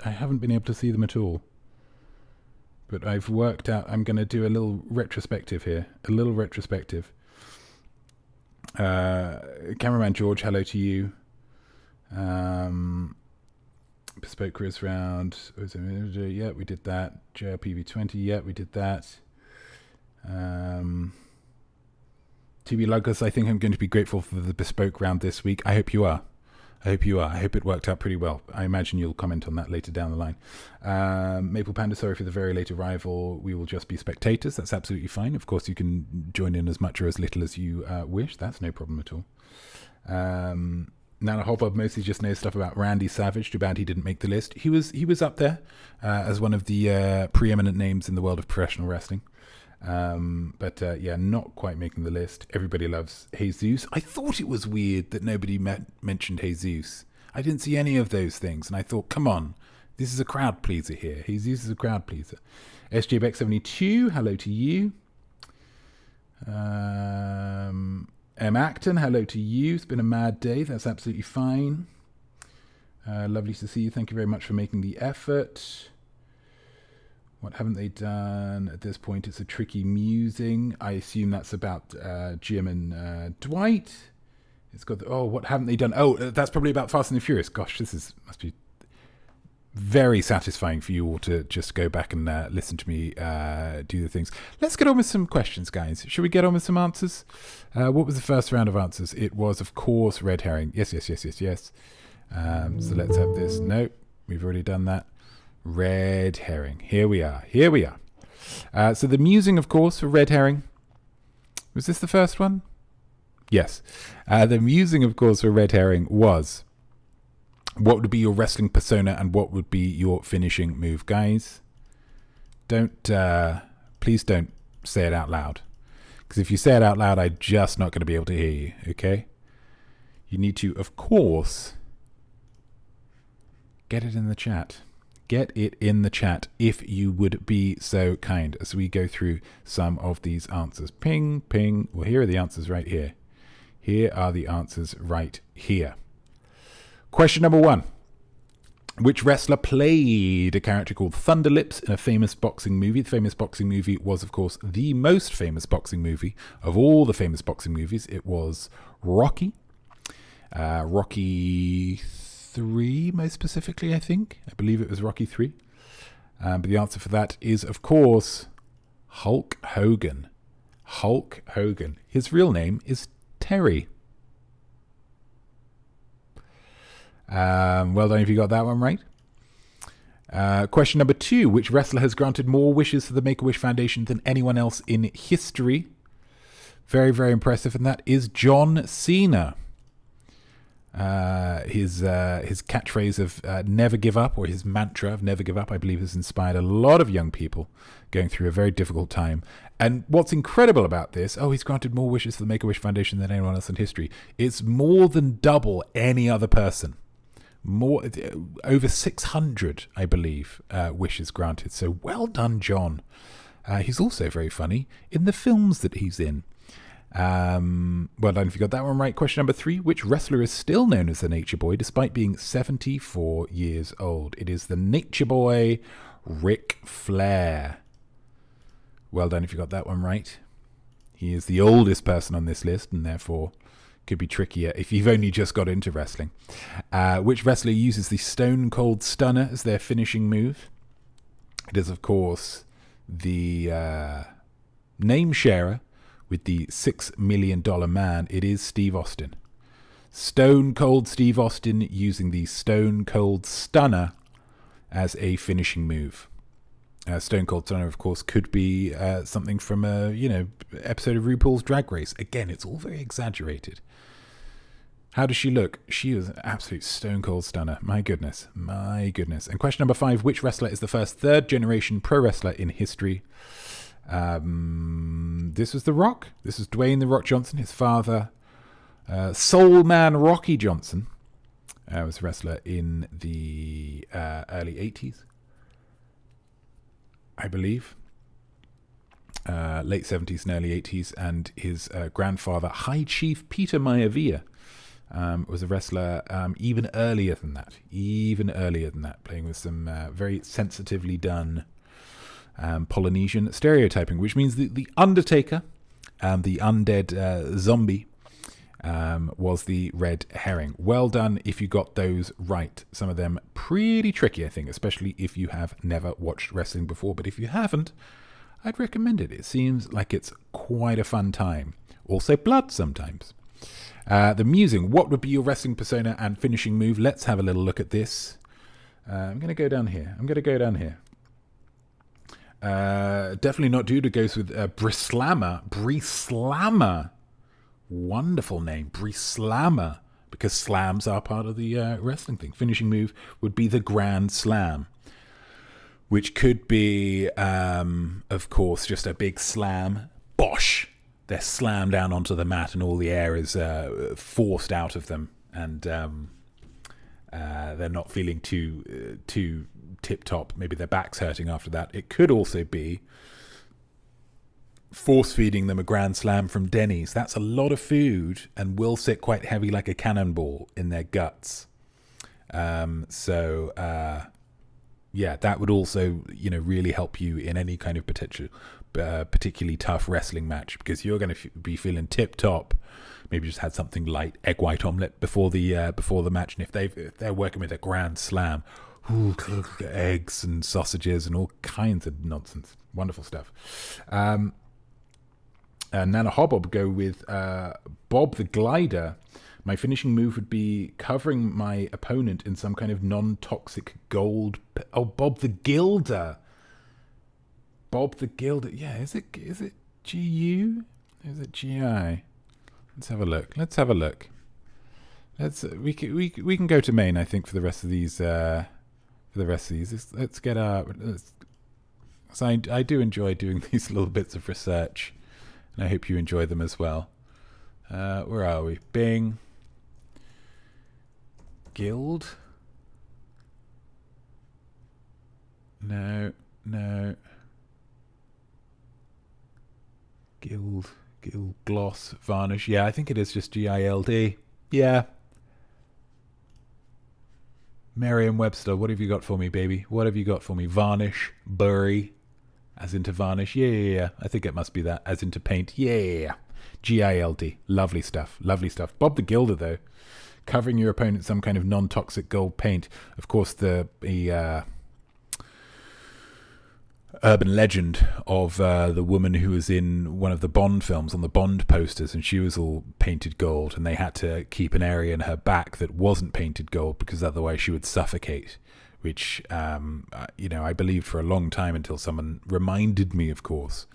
I haven't been able to see them at all. But I've worked out, I'm going to do a little retrospective here. A little retrospective. Cameraman George, hello to you. Bespoke Quiz Round. Yeah, we did that. JRPV20, yeah, we did that. TB Luggers, I think I'm going to be grateful for the Bespoke Round this week. I hope you are. I hope it worked out pretty well. I imagine you'll comment on that later down the line. Maple Panda, sorry for the very late arrival. We will just be spectators. That's absolutely fine. Of course, you can join in as much or as little as you wish. That's no problem at all. Nana Hobbob mostly just knows stuff about Randy Savage. Too bad he didn't make the list. He was up there as one of the preeminent names in the world of professional wrestling. But not quite making the list. Everybody loves Jesus. I thought it was weird that nobody mentioned Jesus. I didn't see any of those things, and I thought, come on, this is a crowd pleaser here. Jesus is a crowd pleaser. SJBeck72, hello to you. M. Acton, hello to you. It's been a mad day. That's absolutely fine. Lovely to see you. Thank you very much for making the effort. What haven't they done at this point? It's a tricky musing. I assume that's about Jim and Dwight. It's got what haven't they done? Oh, that's probably about Fast and the Furious. Gosh, must be very satisfying for you all to just go back and listen to me do the things. Let's get on with some questions, guys. Should we get on with some answers? What was the first round of answers? It was, of course, red herring. Yes. So let's have this. No, we've already done that. Red herring. Here we are. So the musing, of course, for red herring. Was this the first one? Yes. The musing, of course, for red herring was, what would be your wrestling persona and what would be your finishing move? Guys, please don't say it out loud. Because if you say it out loud, I'm just not going to be able to hear you, okay? You need to, of course, get it in the chat. Get it in the chat if you would be so kind as we go through some of these answers. Ping, ping. Well, here are the answers right here. Here are the answers right here. Question number 1. Which wrestler played a character called Thunderlips in a famous boxing movie? The famous boxing movie was, of course, the most famous boxing movie of all the famous boxing movies. It was Rocky. Rocky 3, most specifically, I think. I believe it was Rocky 3. But the answer for that is, of course, Hulk Hogan. Hulk Hogan. His real name is Terry. Well done if you got that one right. Question number 2. Which wrestler has granted more wishes to the Make-A-Wish Foundation than anyone else in history? Very, very impressive. And that is John Cena. His catchphrase of never give up, or his mantra of never give up, I believe has inspired a lot of young people going through a very difficult time. And what's incredible about this, he's granted more wishes to the Make-A-Wish Foundation than anyone else in history. It's more than double any other person. more over 600, I believe, wishes granted. So well done, John. He's also very funny in the films that he's in. Well done if you got that one right. Question number 3. Which wrestler is still known as the Nature Boy despite being 74 years old? It is the Nature Boy, Ric Flair. Well done if you got that one right. He is the oldest person on this list and therefore could be trickier if you've only just got into wrestling. Which wrestler uses the Stone Cold Stunner as their finishing move? It is, of course, the name sharer with the $6 million man. It is Steve Austin. Stone Cold Steve Austin using the Stone Cold Stunner as a finishing move. Stone Cold Stunner, of course, could be something from a episode of RuPaul's Drag Race. Again, it's all very exaggerated. How does she look? She is an absolute Stone Cold Stunner. My goodness. And question number 5. Which wrestler is the first third-generation pro wrestler in history? This was The Rock. This is Dwayne The Rock Johnson. His father, Soul Man Rocky Johnson, was a wrestler in the early 80s. I believe, late 70s and early 80s, and his grandfather, High Chief Peter Maivia, was a wrestler even earlier than that, playing with some very sensitively done Polynesian stereotyping, which means the Undertaker, the undead zombie, was the red herring. Well done if you got those right. Some of them pretty tricky, I think, especially if you have never watched wrestling before. But if you haven't, I'd recommend it. It seems like it's quite a fun time. Also blood sometimes. The musing. What would be your wrestling persona and finishing move? Let's have a little look at this. I'm going to go down here. Definitely not Duda. Goes with Brislammer. Bree Slammer. Wonderful name, Bree Slammer, because slams are part of the wrestling thing. Finishing move would be the Grand Slam, which could be, of course, just a big slam. Bosh! They're slammed down onto the mat and all the air is forced out of them, and they're not feeling too tip-top. Maybe their back's hurting after that. It could also be force-feeding them a Grand Slam from Denny's. That's a lot of food and will sit quite heavy like a cannonball in their guts. That would also, really help you in any kind of particularly tough wrestling match, because you're going to be feeling tip-top. Maybe just had something light, egg white omelette before the match, and if they're working with a Grand Slam, eggs and sausages and all kinds of nonsense. Wonderful stuff. Nana Hobbob go with Bob the Glider. My finishing move would be covering my opponent in some kind of non-toxic gold. Bob the Gilder. Yeah, is it GU? Is it GI? Let's have a look. We can go to main, I think, for the rest of these. Let's get our. So I do enjoy doing these little bits of research, and I hope you enjoy them as well. Where are we? Bing. Guild? No. Guild, gloss, varnish. Yeah, I think it is just GILD. Yeah. Merriam-Webster, what have you got for me, baby? What have you got for me? Varnish, bury, as into varnish. Yeah. I think it must be that, as into paint. Yeah. GILD. Lovely stuff. Bob the Gilder, though, covering your opponent in some kind of non-toxic gold paint. Of course, the urban legend of the woman who was in one of the Bond films on the Bond posters, and she was all painted gold, and they had to keep an area in her back that wasn't painted gold because otherwise she would suffocate, which I believed for a long time until someone reminded me, of course,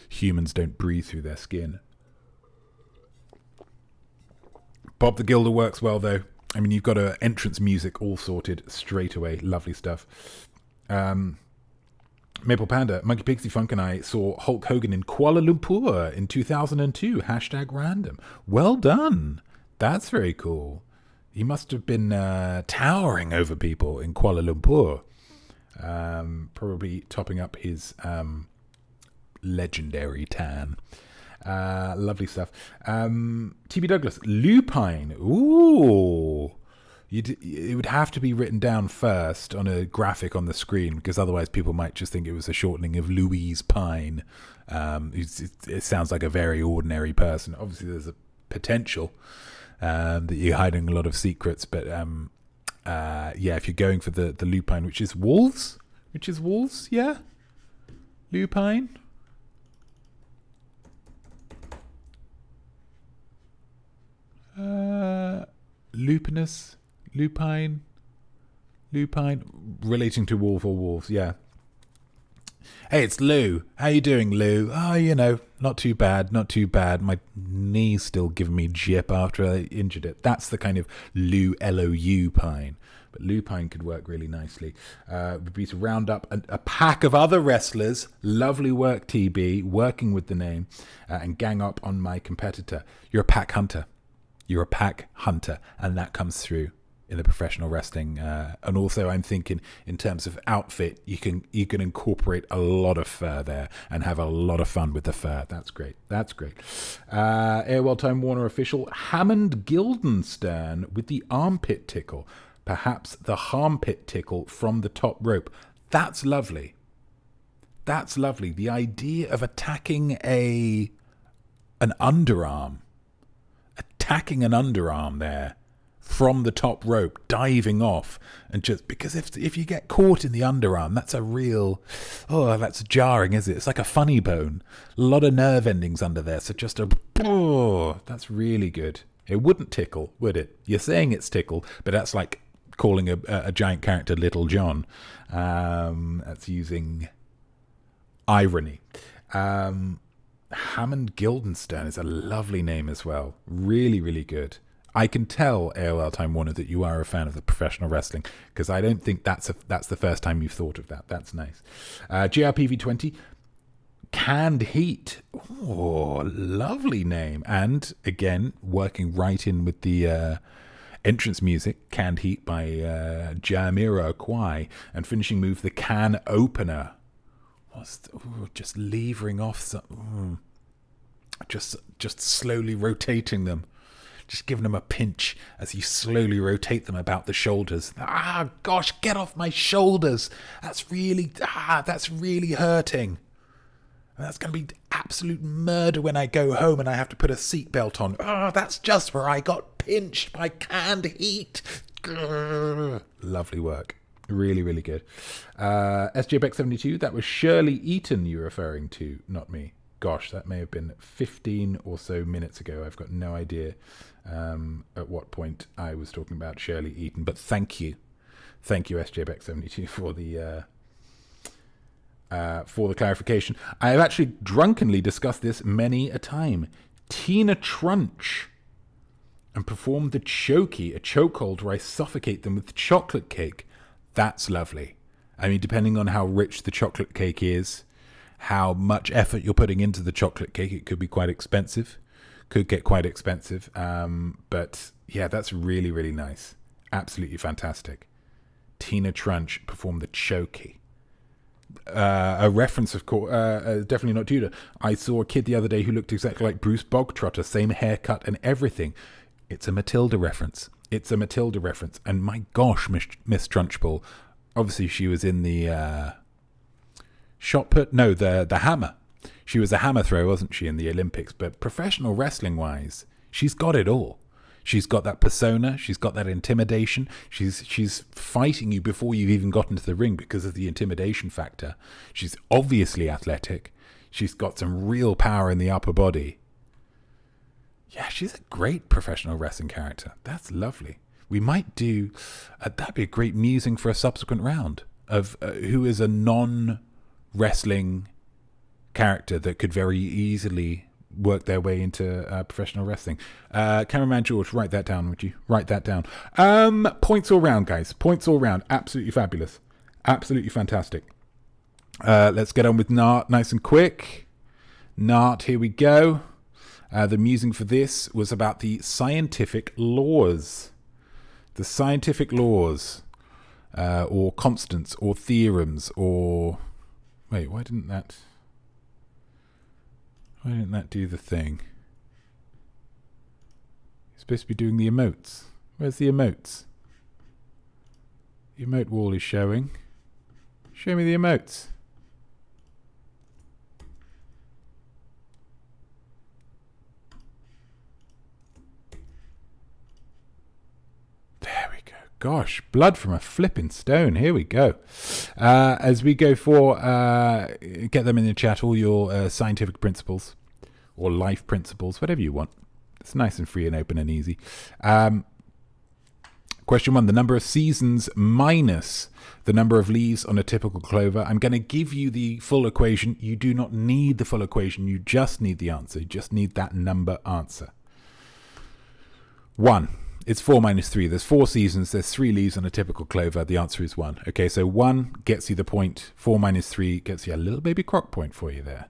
humans don't breathe through their skin. Bob the Gilder works well, though. I mean, you've got a entrance music all sorted straight away. Lovely stuff. Maple Panda, Monkey Pixie Funk and I saw Hulk Hogan in Kuala Lumpur in 2002. #random. Well done. That's very cool. He must have been towering over people in Kuala Lumpur. Probably topping up his legendary tan. Lovely stuff. TB Douglas, lupine. Ooh. It would have to be written down first on a graphic on the screen, because otherwise people might just think it was a shortening of Louise Pine. It sounds like a very ordinary person. Obviously, there's a potential that you're hiding a lot of secrets, but if you're going for the lupine, which is wolves, yeah, lupine. Lupinus, lupine, relating to wolf or wolves, yeah. Hey, it's Lou. How you doing, Lou? Oh, not too bad. My knee's still giving me jip after I injured it. That's the kind of Lou, L-O-U pine. But lupine could work really nicely. Would be to round up a pack of other wrestlers. Lovely work, TB, working with the name, and gang up on my competitor. You're a pack hunter. And that comes through in the professional wrestling. And also, I'm thinking in terms of outfit, you can incorporate a lot of fur there and have a lot of fun with the fur. That's great. Airwell Time Warner official Hammond Guildenstern with the armpit tickle. Perhaps the armpit tickle from the top rope. That's lovely. The idea of attacking an underarm. Attacking an underarm there from the top rope, diving off, and just because if you get caught in the underarm, that's jarring, is it? It's like a funny bone, a lot of nerve endings under there. So just that's really good. It wouldn't tickle, would it? You're saying it's tickle, but that's like calling a giant character Little John. That's using irony. Hammond Guildenstern is a lovely name as well. Really, really good. I can tell, AOL Time Warner, that you are a fan of the professional wrestling, because I don't think that's the first time you've thought of that. That's nice. GRPV20, Canned Heat. Oh, lovely name. And again, working right in with the entrance music, Canned Heat by Jamiroquai, and finishing move, the Can Opener. Just levering off just slowly rotating them, just giving them a pinch as you slowly rotate them about the shoulders. Gosh, get off my shoulders. That's really hurting. And that's going to be absolute murder when I go home and I have to put a seatbelt on. That's just where I got pinched by Canned Heat. Lovely work. Really, really good. SJBEC72, that was Shirley Eaton you're referring to, not me. Gosh, that may have been 15 or so minutes ago. I've got no idea at what point I was talking about Shirley Eaton. But thank you, SJBEC72, for the clarification. I have actually drunkenly discussed this many a time. Tina Trunch, and performed the chokey, a chokehold where I suffocate them with chocolate cake. That's lovely. I mean, depending on how rich the chocolate cake is, how much effort you're putting into the chocolate cake, it could be quite expensive. Could get quite expensive. But yeah, that's really, really nice. Absolutely fantastic. Tina Trunch performed the chokey. A reference, of course, definitely not Tudor. I saw a kid the other day who looked exactly like Bruce Bogtrotter, same haircut and everything. It's a Matilda reference. And my gosh, Miss Trunchbull, obviously she was in the shot put. No, the hammer. She was a hammer thrower, wasn't she, in the Olympics? But professional wrestling wise, she's got it all. She's got that persona. She's got that intimidation. She's fighting you before you've even got into the ring because of the intimidation factor. She's obviously athletic. She's got some real power in the upper body. Yeah, she's a great professional wrestling character. That's lovely. We might do... that'd be a great musing for a subsequent round of who is a non-wrestling character that could very easily work their way into professional wrestling. Cameraman George, write that down, would you? Write that down. Points all round, guys. Points all round. Absolutely fabulous. Absolutely fantastic. Let's get on with Nart nice and quick. Nart, here we go. The musing for this was about the scientific laws. The scientific laws, or constants, or theorems, or... Wait, why didn't that do the thing? It's supposed to be doing the emotes. Where's the emotes? The emote wall is showing. Show me the emotes. There we go. Gosh, blood from a flipping stone. Here we go. As we go for, get them in the chat, all your scientific principles or life principles, whatever you want. It's nice and free and open and easy. Question 1, the number of seasons minus the number of leaves on a typical clover. I'm going to give you the full equation. You do not need the full equation. You just need the answer. You just need that number answer. 1. It's 4 minus 3. There's 4 seasons. There's 3 leaves on a typical clover. The answer is 1. Okay, so 1 gets you the point. 4 minus 3 gets you a little baby croc point for you there.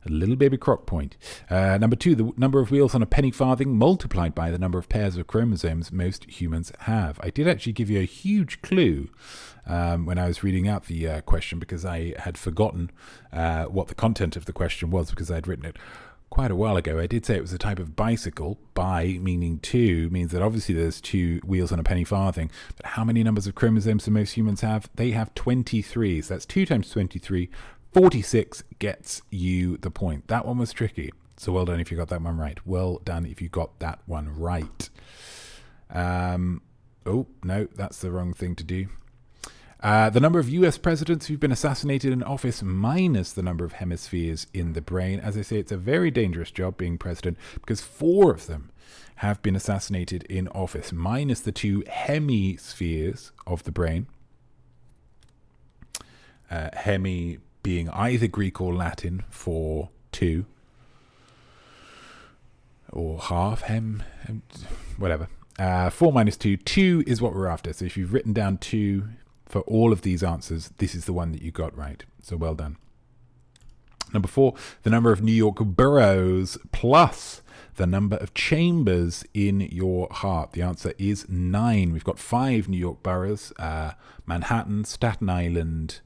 A little baby croc point. Number 2, the number of wheels on a penny farthing multiplied by the number of pairs of chromosomes most humans have. I did actually give you a huge clue when I was reading out the question, because I had forgotten what the content of the question was, because I'd written it quite a while ago. I did say it was a type of bicycle. Bi meaning 2 means that obviously there's 2 wheels on a penny farthing. But how many numbers of chromosomes do most humans have? They have 23. So that's 2 times 23. 46 gets you the point. That one was tricky. So well done if you got that one right. Well done if you got that one right. Oh, no, that's the wrong thing to do. The number of US presidents who've been assassinated in office minus the number of hemispheres in the brain. As I say, it's a very dangerous job being president, because 4 of them have been assassinated in office, minus the 2 hemispheres of the brain. Hemi being either Greek or Latin for 2, or half, whatever. 4 minus 2. 2 is what we're after. So if you've written down 2 for all of these answers, this is the one that you got right. So well done. Number 4, the number of New York boroughs plus the number of chambers in your heart. The answer is 9. We've got 5 New York boroughs: Manhattan, Staten Island,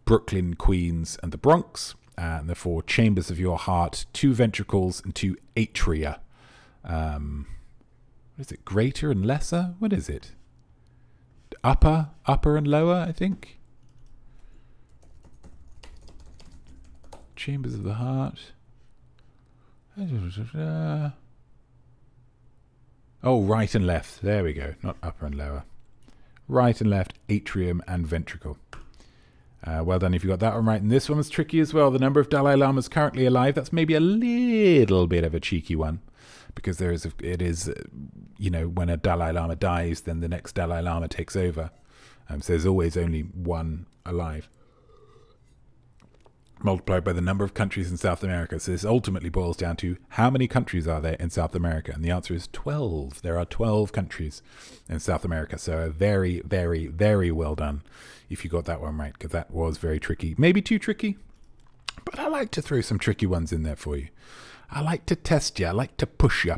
Brooklyn, Queens, and the Bronx. And the 4 chambers of your heart: 2 ventricles and 2 atria. What is it? Greater and lesser? What is it? Upper and lower, I think. Chambers of the heart. Oh, right and left. There we go. Not upper and lower. Right and left, atrium and ventricle. Well done if you got that one right. And this one was tricky as well. The number of Dalai Lamas currently alive. That's maybe a little bit of a cheeky one, because when a Dalai Lama dies, then the next Dalai Lama takes over. So there's always only one alive, multiplied by the number of countries in South America. So this ultimately boils down to how many countries are there in South America? And the answer is 12. There are 12 countries in South America. So very, very, very well done if you got that one right, because that was very tricky. Maybe too tricky, but I like to throw some tricky ones in there for you. I like to test you. I like to push you.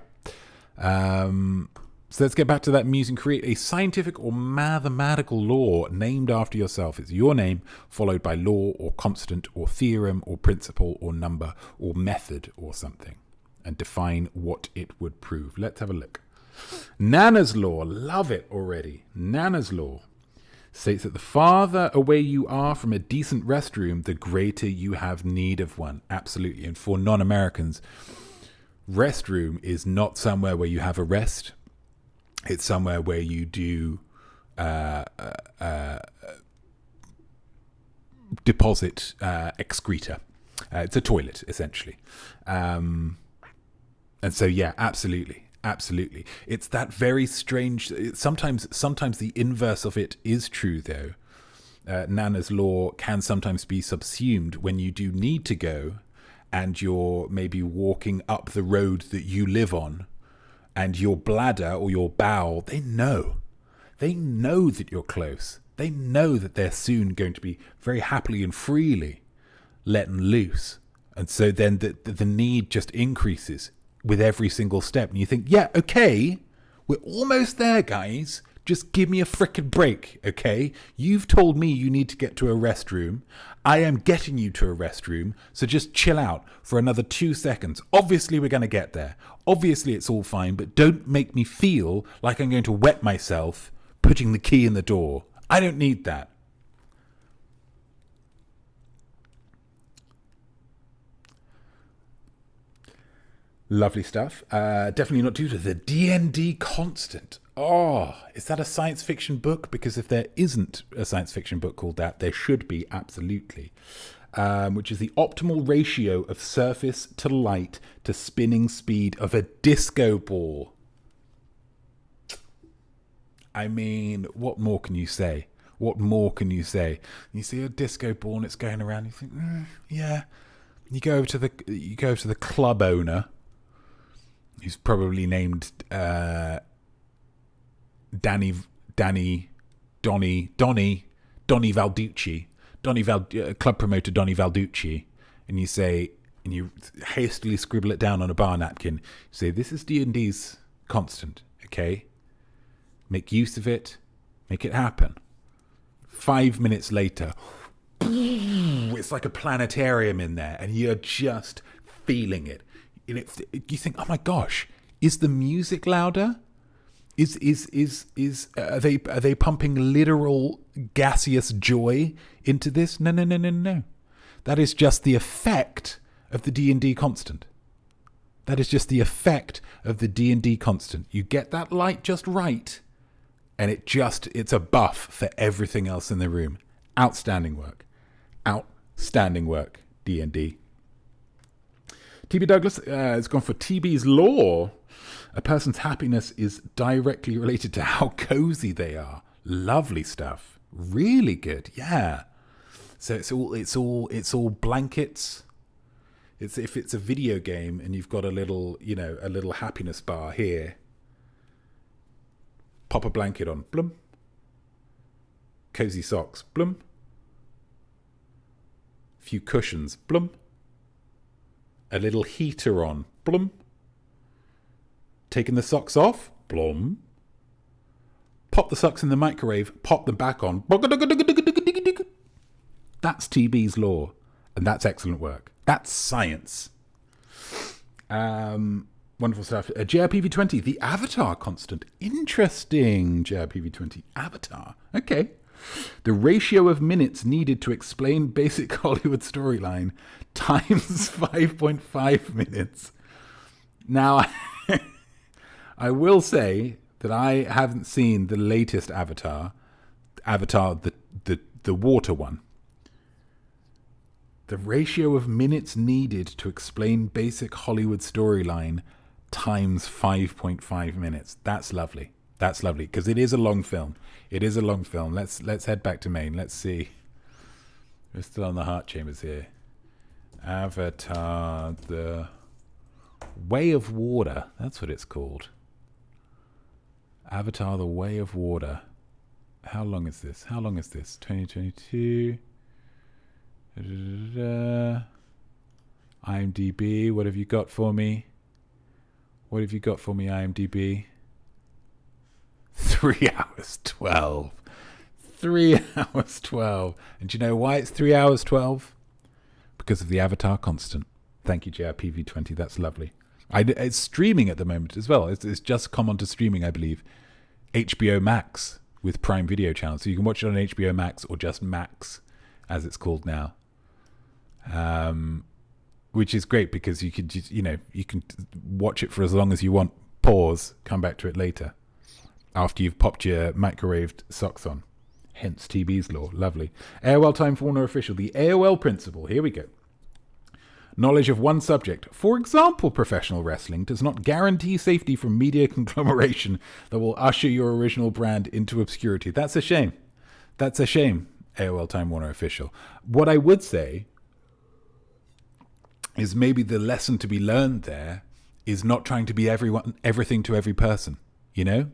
So let's get back to that musing. Create a scientific or mathematical law named after yourself. It's your name followed by law or constant or theorem or principle or number or method or something, and define what it would prove. Let's have a look. Nana's law. Love it already. Nana's law states that the farther away you are from a decent restroom, the greater you have need of one. Absolutely. And for non-Americans, restroom is not somewhere where you have a rest. It's somewhere where you do deposit excreta. It's a toilet, essentially. And so, yeah, absolutely. Absolutely. It's that very strange... Sometimes the inverse of it is true, though. Nana's law can sometimes be subsumed when you do need to go and you're maybe walking up the road that you live on, and your bladder or your bowel, they know that you're close. They know that they're soon going to be very happily and freely letting loose. And so then the need just increases with every single step. And you think, yeah, okay, we're almost there, guys. Just give me a frickin' break, okay? You've told me you need to get to a restroom. I am getting you to a restroom, so just chill out for another 2 seconds. Obviously, we're going to get there. Obviously, it's all fine, but don't make me feel like I'm going to wet myself putting the key in the door. I don't need that. Lovely stuff. Definitely not due to the D&D constant. Oh, is that a science fiction book? Because if there isn't a science fiction book called that, there should be, absolutely. Which is the optimal ratio of surface to light to spinning speed of a disco ball. I mean, what more can you say? What more can you say? You see a disco ball and it's going around. You think, yeah. You go over to the club owner, who's probably named Donny Valducci, club promoter Donny Valducci, and you hastily scribble it down on a bar napkin. You say, this is D&D's constant, okay? Make use of it, make it happen. 5 minutes later, it's like a planetarium in there, and you're just feeling it. You think, oh my gosh, is the music louder? Are they pumping literal gaseous joy into this? No. That is just the effect of the D&D constant. That is just the effect of the D&D constant. You get that light just right, and it's a buff for everything else in the room. Outstanding work. Outstanding work, D&D. TB Douglas has gone for TB's law. A person's happiness is directly related to how cozy they are. Lovely stuff. Really good. Yeah. So it's all blankets. If it's a video game and you've got a little happiness bar here. Pop a blanket on. Blum. Cozy socks. Blum. Few cushions. Blum. A little heater on. Blum. Taking the socks off. Blum. Pop the socks in the microwave. Pop them back on. That's TB's law. And that's excellent work. That's science. Wonderful stuff. JRPV20, the Avatar constant. Interesting. JRPV20, Avatar. Okay. The ratio of minutes needed to explain basic Hollywood storyline times 5.5 minutes. Now, I will say that I haven't seen the latest Avatar, the water one. The ratio of minutes needed to explain basic Hollywood storyline times 5.5 minutes. That's lovely. That's lovely, because it is a long film. It is a long film. Let's head back to Maine. Let's see. We're still on the heart chambers here. Avatar, the Way of Water. That's what it's called. Avatar, the Way of Water. How long is this? 2022. IMDb. What have you got for me? IMDb? 3 hours 12. 3 hours 12. And do you know why it's 3 hours 12? Because of the Avatar constant. Thank you, JRPV20. That's lovely. It's streaming at the moment as well. It's just come onto streaming, I believe. HBO Max with Prime Video channel. So you can watch it on HBO Max, or just Max, as it's called now. Which is great, because you can watch it for as long as you want. Pause, come back to it later, after you've popped your microwaved socks on. Hence TB's law. Lovely. AOL Time for Warner Official. The AOL principle. Here we go. Knowledge of one subject, for example professional wrestling, does not guarantee safety from media conglomeration that will usher your original brand into obscurity. That's a shame. That's a shame, AOL Time Warner Official. What I would say is maybe the lesson to be learned there is not trying to be everything to every person, you know?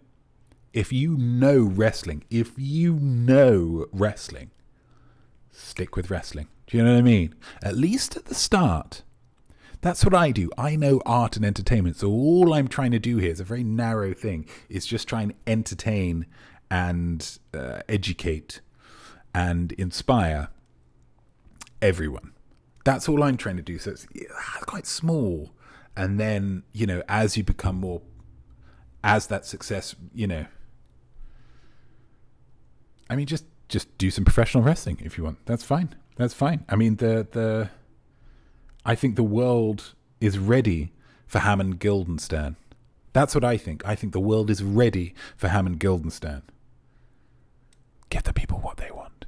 If you know wrestling, stick with wrestling. Do you know what I mean? At least at the start. That's what I do. I know art and entertainment. So all I'm trying to do here is a very narrow thing. Is just try and entertain and educate and inspire everyone. That's all I'm trying to do. So it's quite small. And then, as you become more, as that success, I mean, just do some professional wrestling if you want. That's fine. I mean, I think the world is ready for Hammond Guildenstern. That's what I think. I think the world is ready for Hammond Guildenstern. Give the people what they want.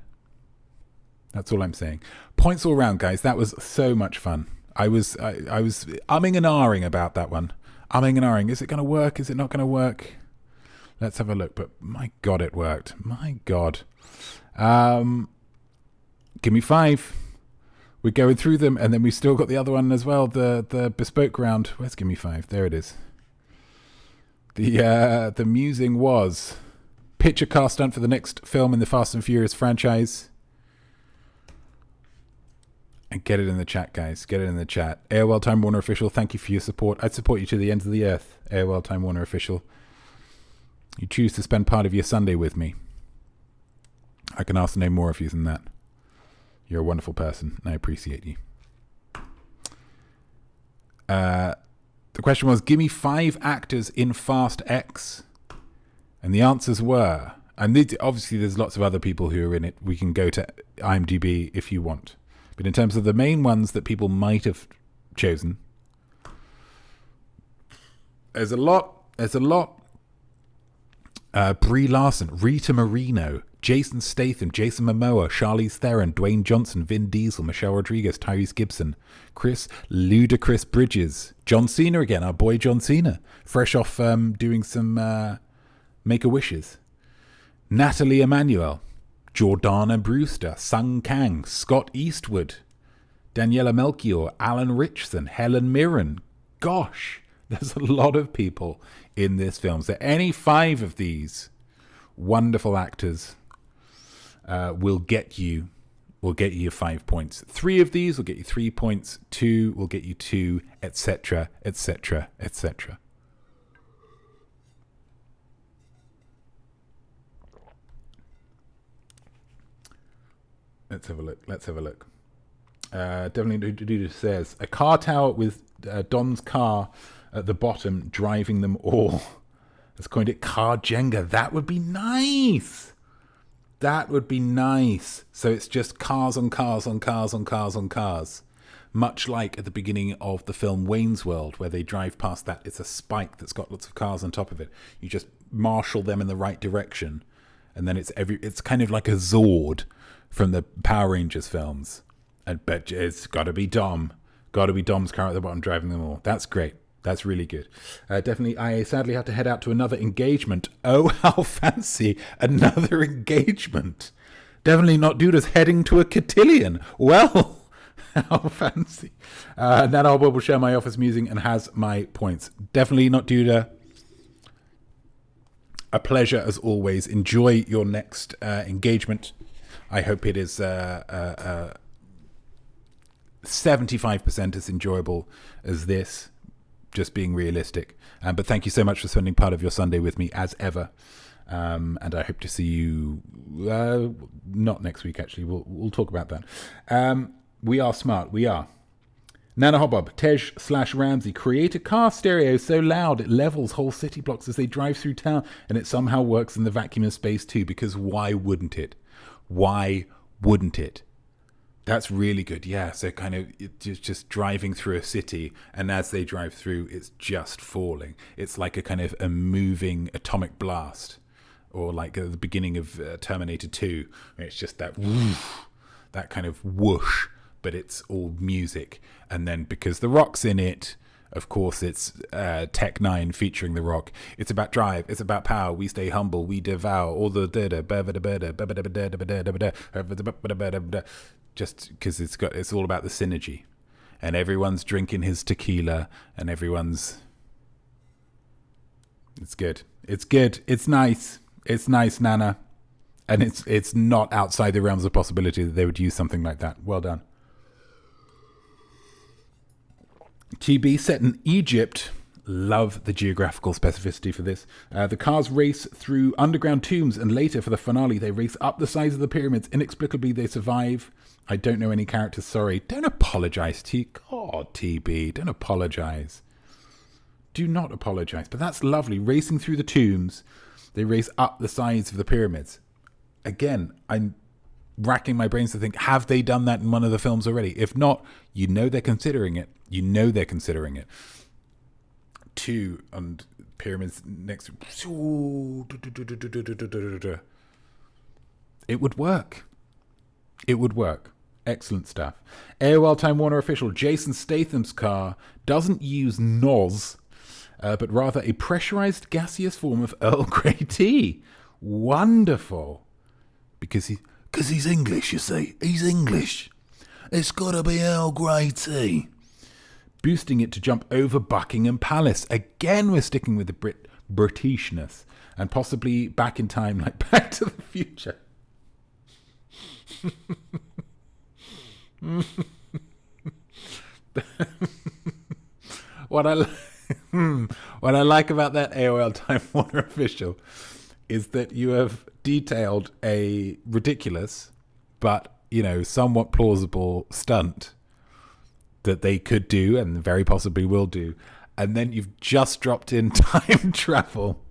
That's all I'm saying. Points all round, guys. That was so much fun. I was umming and ahhing about that one. Is it going to work? Is it not going to work? Let's have a look. But my God, it worked. My God. Give me 5. We're going through them, and then we still got the other one as well. The bespoke round. Where's Give Me 5? There it is. The musing was picture cast stunt for the next film in the Fast and Furious franchise. And get it in the chat, guys. Get it in the chat. AOL Time Warner Official, thank you for your support. I'd support you to the ends of the earth. AOL Time Warner Official. You choose to spend part of your Sunday with me. I can ask no more of you than that. You're a wonderful person, and I appreciate you. The question was, give me 5 actors in Fast X. And the answers were, and obviously there's lots of other people who are in it. We can go to IMDb if you want. But in terms of the main ones that people might have chosen, there's a lot. Brie Larson, Rita Moreno, Jason Statham, Jason Momoa, Charlize Theron, Dwayne Johnson, Vin Diesel, Michelle Rodriguez, Tyrese Gibson, Chris Ludacris Bridges, John Cena again, our boy John Cena, fresh off doing some Make-A-Wishes, Natalie Emmanuel, Jordana Brewster, Sung Kang, Scott Eastwood, Daniela Melchior, Alan Richardson, Helen Mirren. Gosh, there's a lot of people in this film. So any 5 of these wonderful actors will get you 5 points. 3 of these will get you 3 points. 2 will get you 2, etc., etc., etc. Let's have a look. Definitely Duda says, a car tower with Don's car at the bottom driving them all. Let's coin it Car Jenga. That would be nice. So it's just cars on cars on cars on cars on cars. Much like at the beginning of the film Wayne's World, where they drive past that. It's a spike that's got lots of cars on top of it. You just marshal them in the right direction. And then it's kind of like a Zord from the Power Rangers films. But it's got to be Dom. Got to be Dom's car at the bottom driving them all. That's great. That's really good. Definitely, I sadly had to head out to another engagement. Oh, how fancy. Another engagement. Definitely not Duda's heading to a cotillion. Well, how fancy. That album will share my office musing and has my points. Definitely not Duda. A pleasure as always. Enjoy your next engagement. I hope it is 75% as enjoyable as this, just being realistic. But thank you so much for spending part of your Sunday with me as ever. And I hope to see you, not next week actually, we'll talk about that. We are smart, we are. Nana Hobbob, Tej/Ramsey, create a car stereo so loud it levels whole city blocks as they drive through town, and it somehow works in the vacuum of space too, because why wouldn't it? Why wouldn't it? That's really good. Yeah, so kind of just driving through a city, and as they drive through, it's just falling. It's like a kind of a moving atomic blast, or like at the beginning of Terminator 2, where it's just that woof, that kind of whoosh, but it's all music. And then because The Rock's in it, of course, it's Tech 9 featuring The Rock. It's about drive. It's about power. We stay humble. We devour all the just because it's all about the synergy, and everyone's drinking his tequila, and it's good. It's good. It's nice. It's nice, Nana, and it's not outside the realms of possibility that they would use something like that. Well done. TB set in Egypt. Love the geographical specificity for this. The cars race through underground tombs, and later for the finale, they race up the sides of the pyramids. Inexplicably, they survive. I don't know any characters, sorry. Don't apologise, God, TB, don't apologise. Do not apologise. But that's lovely. Racing through the tombs, they race up the sides of the pyramids. Again, I'm racking my brains to think, have they done that in one of the films already? If not, you know they're considering it. You know they're considering it. 2 and pyramids next to... It would work. It would work. Excellent stuff. AOL Time Warner official Jason Statham's car doesn't use NOS, but rather a pressurized gaseous form of Earl Grey tea. Wonderful. Because he's English, you see. He's English. It's got to be Earl Grey tea. Boosting it to jump over Buckingham Palace. Again, we're sticking with the Britishness. And possibly back in time, like Back to the Future. What I like about that AOL Time Warner official is that you have detailed a ridiculous but, somewhat plausible stunt that they could do and very possibly will do, and then you've just dropped in time travel,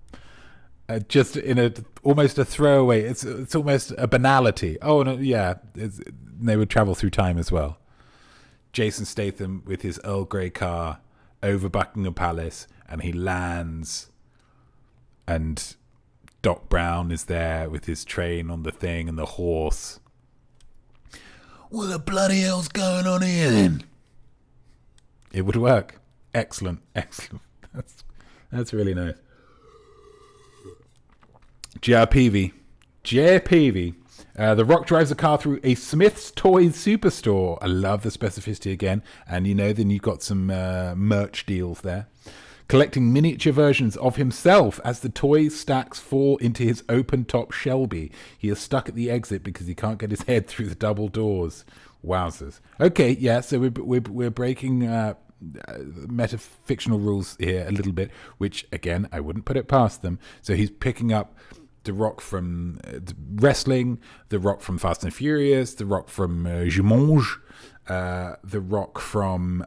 just in almost a throwaway. It's almost a banality. Oh no, yeah, they would travel through time as well. Jason Statham with his Earl Grey car over Buckingham Palace, and he lands, and Doc Brown is there with his train on the thing and the horse. What the bloody hell's going on here then? It would work. Excellent. That's really nice. JPV. The Rock drives a car through a Smith's Toys superstore. I love the specificity again. And then you've got some merch deals there. Collecting miniature versions of himself as the toy stacks fall into his open-top Shelby. He is stuck at the exit because he can't get his head through the double doors. Wowzers. Okay, yeah, so we're breaking metafictional rules here a little bit, which, again, I wouldn't put it past them. So he's picking up The Rock from wrestling, The Rock from Fast and Furious, The Rock from Jumanji, The Rock from...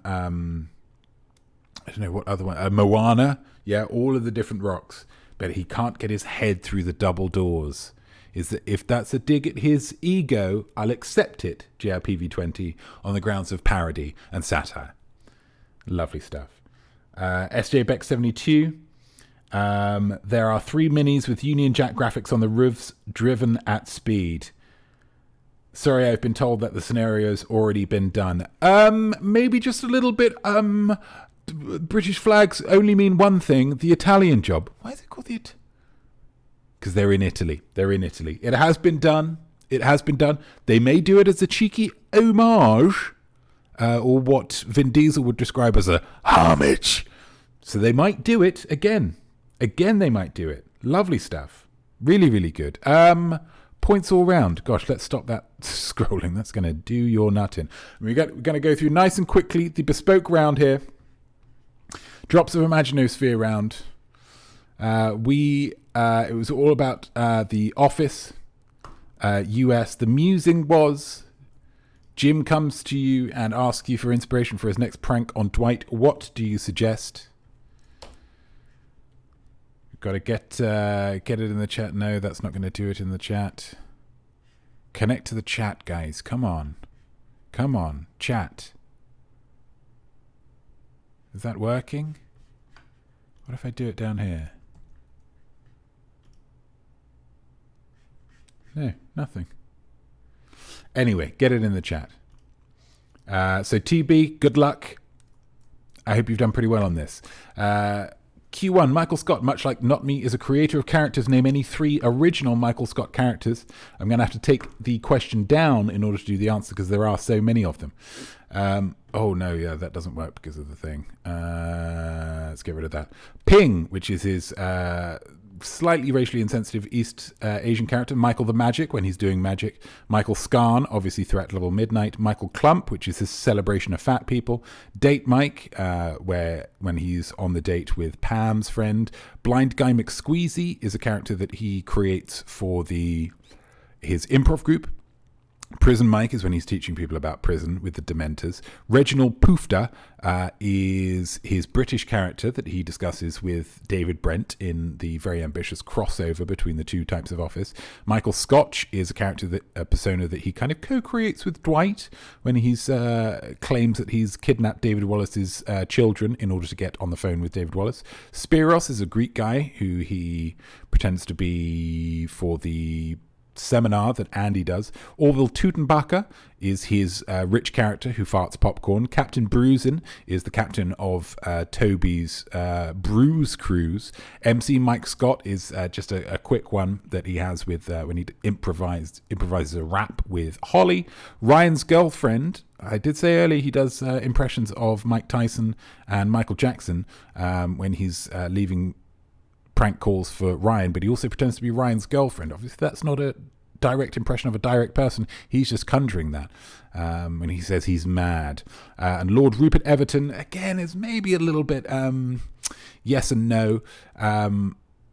I don't know what other one. Moana. Yeah, all of the different rocks. But he can't get his head through the double doors. Is that if that's a dig at his ego, I'll accept it, JRPV20, on the grounds of parody and satire. Lovely stuff. SJ Beck 72. There are 3 minis with Union Jack graphics on the roofs driven at speed. Sorry, I've been told that the scenario's already been done. Maybe just a little bit, British flags only mean one thing, the Italian job. Why is it called the because they're in Italy. It has been done. They may do it as a cheeky homage, or what Vin Diesel would describe as a homage. So they might do it again. They might do it. Lovely stuff. Really, really good. Points all round. Gosh, let's stop that scrolling. That's going to do your nut in. We're going to go through nice and quickly the bespoke round here. Drops of imaginosphere round. It was all about The Office, US. The musing was Jim comes to you and asks you for inspiration for his next prank on Dwight. What do you suggest? We've got to get it in the chat. No, that's not going to do it in the chat. Connect to the chat, guys. Come on, chat. Is that working? What if I do it down here? No, nothing. Anyway, get it in the chat. So TB, good luck. I hope you've done pretty well on this. Q1, Michael Scott, much like Notme, is a creator of characters. Name any 3 original Michael Scott characters. I'm going to have to take the question down in order to do the answer because there are so many of them. Oh, no, yeah, that doesn't work because of the thing. Let's get rid of that. Ping, which is his slightly racially insensitive East Asian character, Michael the Magic, when he's doing magic. Michael Scarn, obviously Threat Level Midnight. Michael Clump, which is his celebration of fat people. Date Mike, when he's on the date with Pam's friend. Blind Guy McSqueezy is a character that he creates for his improv group. Prison Mike is when he's teaching people about prison with the Dementors. Reginald Poofter is his British character that he discusses with David Brent in the very ambitious crossover between the two types of office. Michael Scotch is a persona that he kind of co-creates with Dwight when he's claims that he's kidnapped David Wallace's children in order to get on the phone with David Wallace. Spiros is a Greek guy who he pretends to be for the seminar that Andy does. Orville Tutenbacher is his rich character who farts popcorn. Captain Bruisin is the captain of Toby's Bruise Cruise. MC Mike Scott is just a quick one that he has with when he improvises a rap with Holly. Ryan's girlfriend, I did say earlier he does impressions of Mike Tyson and Michael Jackson when he's leaving prank calls for Ryan, but he also pretends to be Ryan's girlfriend. Obviously, that's not a direct impression of a direct person. He's just conjuring that when he says he's mad. And Lord Rupert Everton, again, is maybe a little bit yes and no.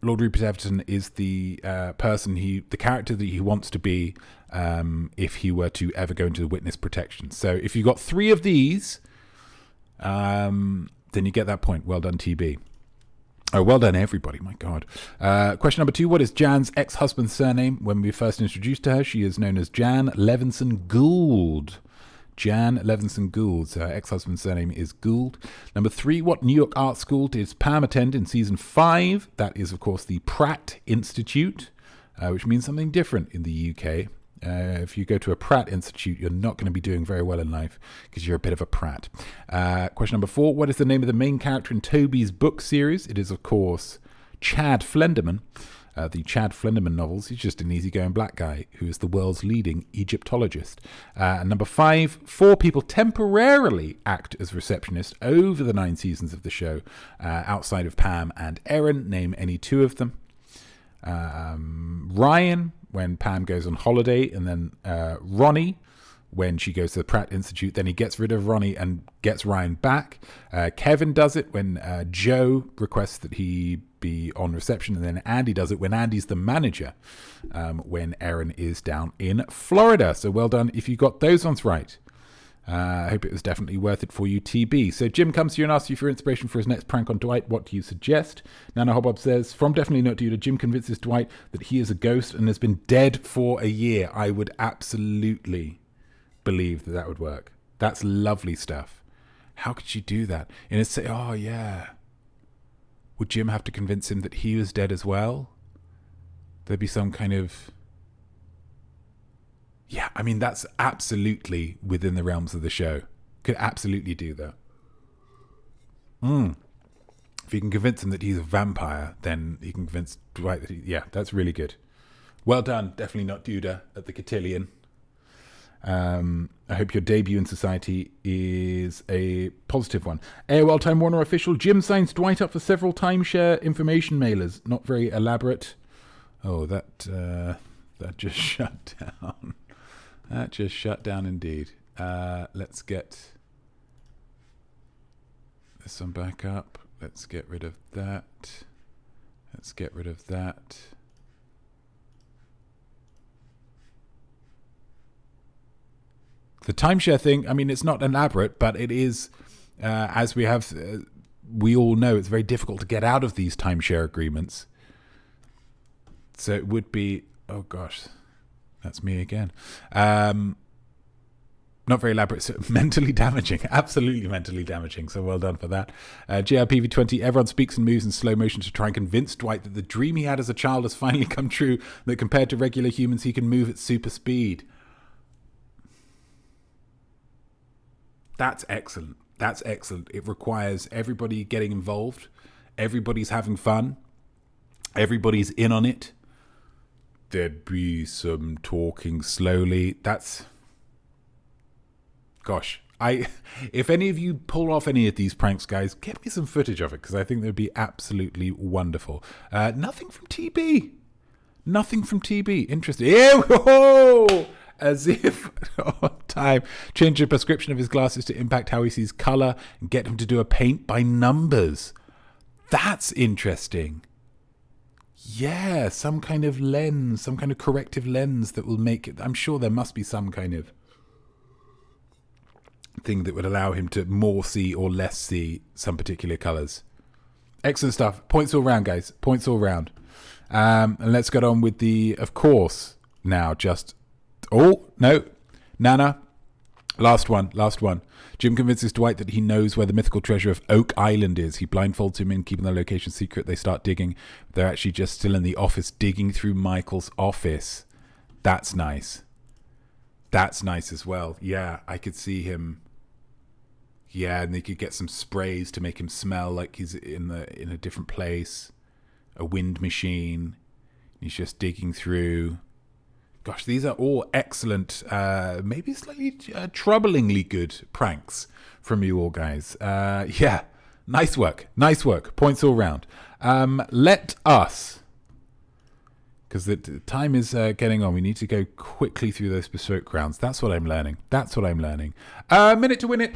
Lord Rupert Everton is the the character that he wants to be if he were to ever go into the witness protection. So if you got 3 of these, then you get that point. Well done, TB. Oh, well done, everybody. My God. Question number 2. What is Jan's ex-husband's surname? When we first introduced to her, she is known as Jan Levinson Gould. Jan Levinson Gould. So her ex-husband's surname is Gould. Number 3. What New York art school did Pam attend in season 5? That is, of course, the Pratt Institute, which means something different in the UK. If you go to a Pratt Institute, you're not going to be doing very well in life because you're a bit of a Pratt. Question number 4. What is the name of the main character in Toby's book series? It is, of course, Chad Flenderman. The Chad Flenderman novels. He's just an easygoing black guy who is the world's leading Egyptologist. Number 5. 4 people temporarily act as receptionists over the 9 seasons of the show outside of Pam and Erin. Name any 2 of them. Ryan, when Pam goes on holiday, and then Ronnie, when she goes to the Pratt Institute. Then he gets rid of Ronnie and gets Ryan back. Kevin does it when Joe requests that he be on reception, and then Andy does it when Andy's the manager, when Erin is down in Florida. So well done if you got those ones right. I hope it was definitely worth it for you, TB. So Jim comes to you and asks you for inspiration for his next prank on Dwight. What do you suggest? Nana Hobbob says, from Definitely Not Duda, Jim convinces Dwight that he is a ghost and has been dead for a year. I would absolutely believe that would work. That's lovely stuff. How could you do that? And it's say, oh yeah. Would Jim have to convince him that he was dead as well? There'd be some kind of... Yeah, I mean, that's absolutely within the realms of the show. Could absolutely do that. If you can convince him that he's a vampire, then you can convince Dwight that yeah, that's really good. Well done. Definitely Not Duda at the cotillion. I hope your debut in society is a positive one. AOL Time Warner official, Jim signs Dwight up for several timeshare information mailers. Not very elaborate. Oh, that just shut down. That just shut down indeed. Let's get this one back up. Let's get rid of that. Let's get rid of that. The timeshare thing, I mean, it's not elaborate, but it is, as we all know, it's very difficult to get out of these timeshare agreements. So it would be, oh gosh, that's me again. Not very elaborate, so mentally damaging. Absolutely mentally damaging. So well done for that. JRPV20, everyone speaks and moves in slow motion to try and convince Dwight that the dream he had as a child has finally come true, that compared to regular humans, he can move at super speed. That's excellent. That's excellent. It requires everybody getting involved. Everybody's having fun. Everybody's in on it. There'd be some talking slowly. That's... Gosh, If any of you pull off any of these pranks, guys, get me some footage of it, because I think they'd be absolutely wonderful. Nothing from TB. Nothing from TB. Interesting. Ew! As if time. Change the prescription of his glasses to impact how he sees color and get him to do a paint by numbers. That's interesting. Yeah, some kind of lens, some kind of corrective lens that will make it. I'm sure there must be some kind of thing that would allow him to more see or less see some particular colors. Excellent stuff. Points all round, guys. Points all round. And let's get on with the, of course, now just... Oh, no. Nana. Last one. Jim convinces Dwight that he knows where the mythical treasure of Oak Island is. He blindfolds him in, keeping the location secret. They start digging. They're actually just still in the office, digging through Michael's office. That's nice. That's nice as well. Yeah, I could see him. Yeah, and they could get some sprays to make him smell like he's in a different place. A wind machine. He's just digging through. Gosh, these are all excellent, maybe slightly troublingly good pranks from you all, guys. Yeah, nice work. Points all round. Let us, because the time is getting on, we need to go quickly through those bespoke rounds. That's what I'm learning. Minute to win it.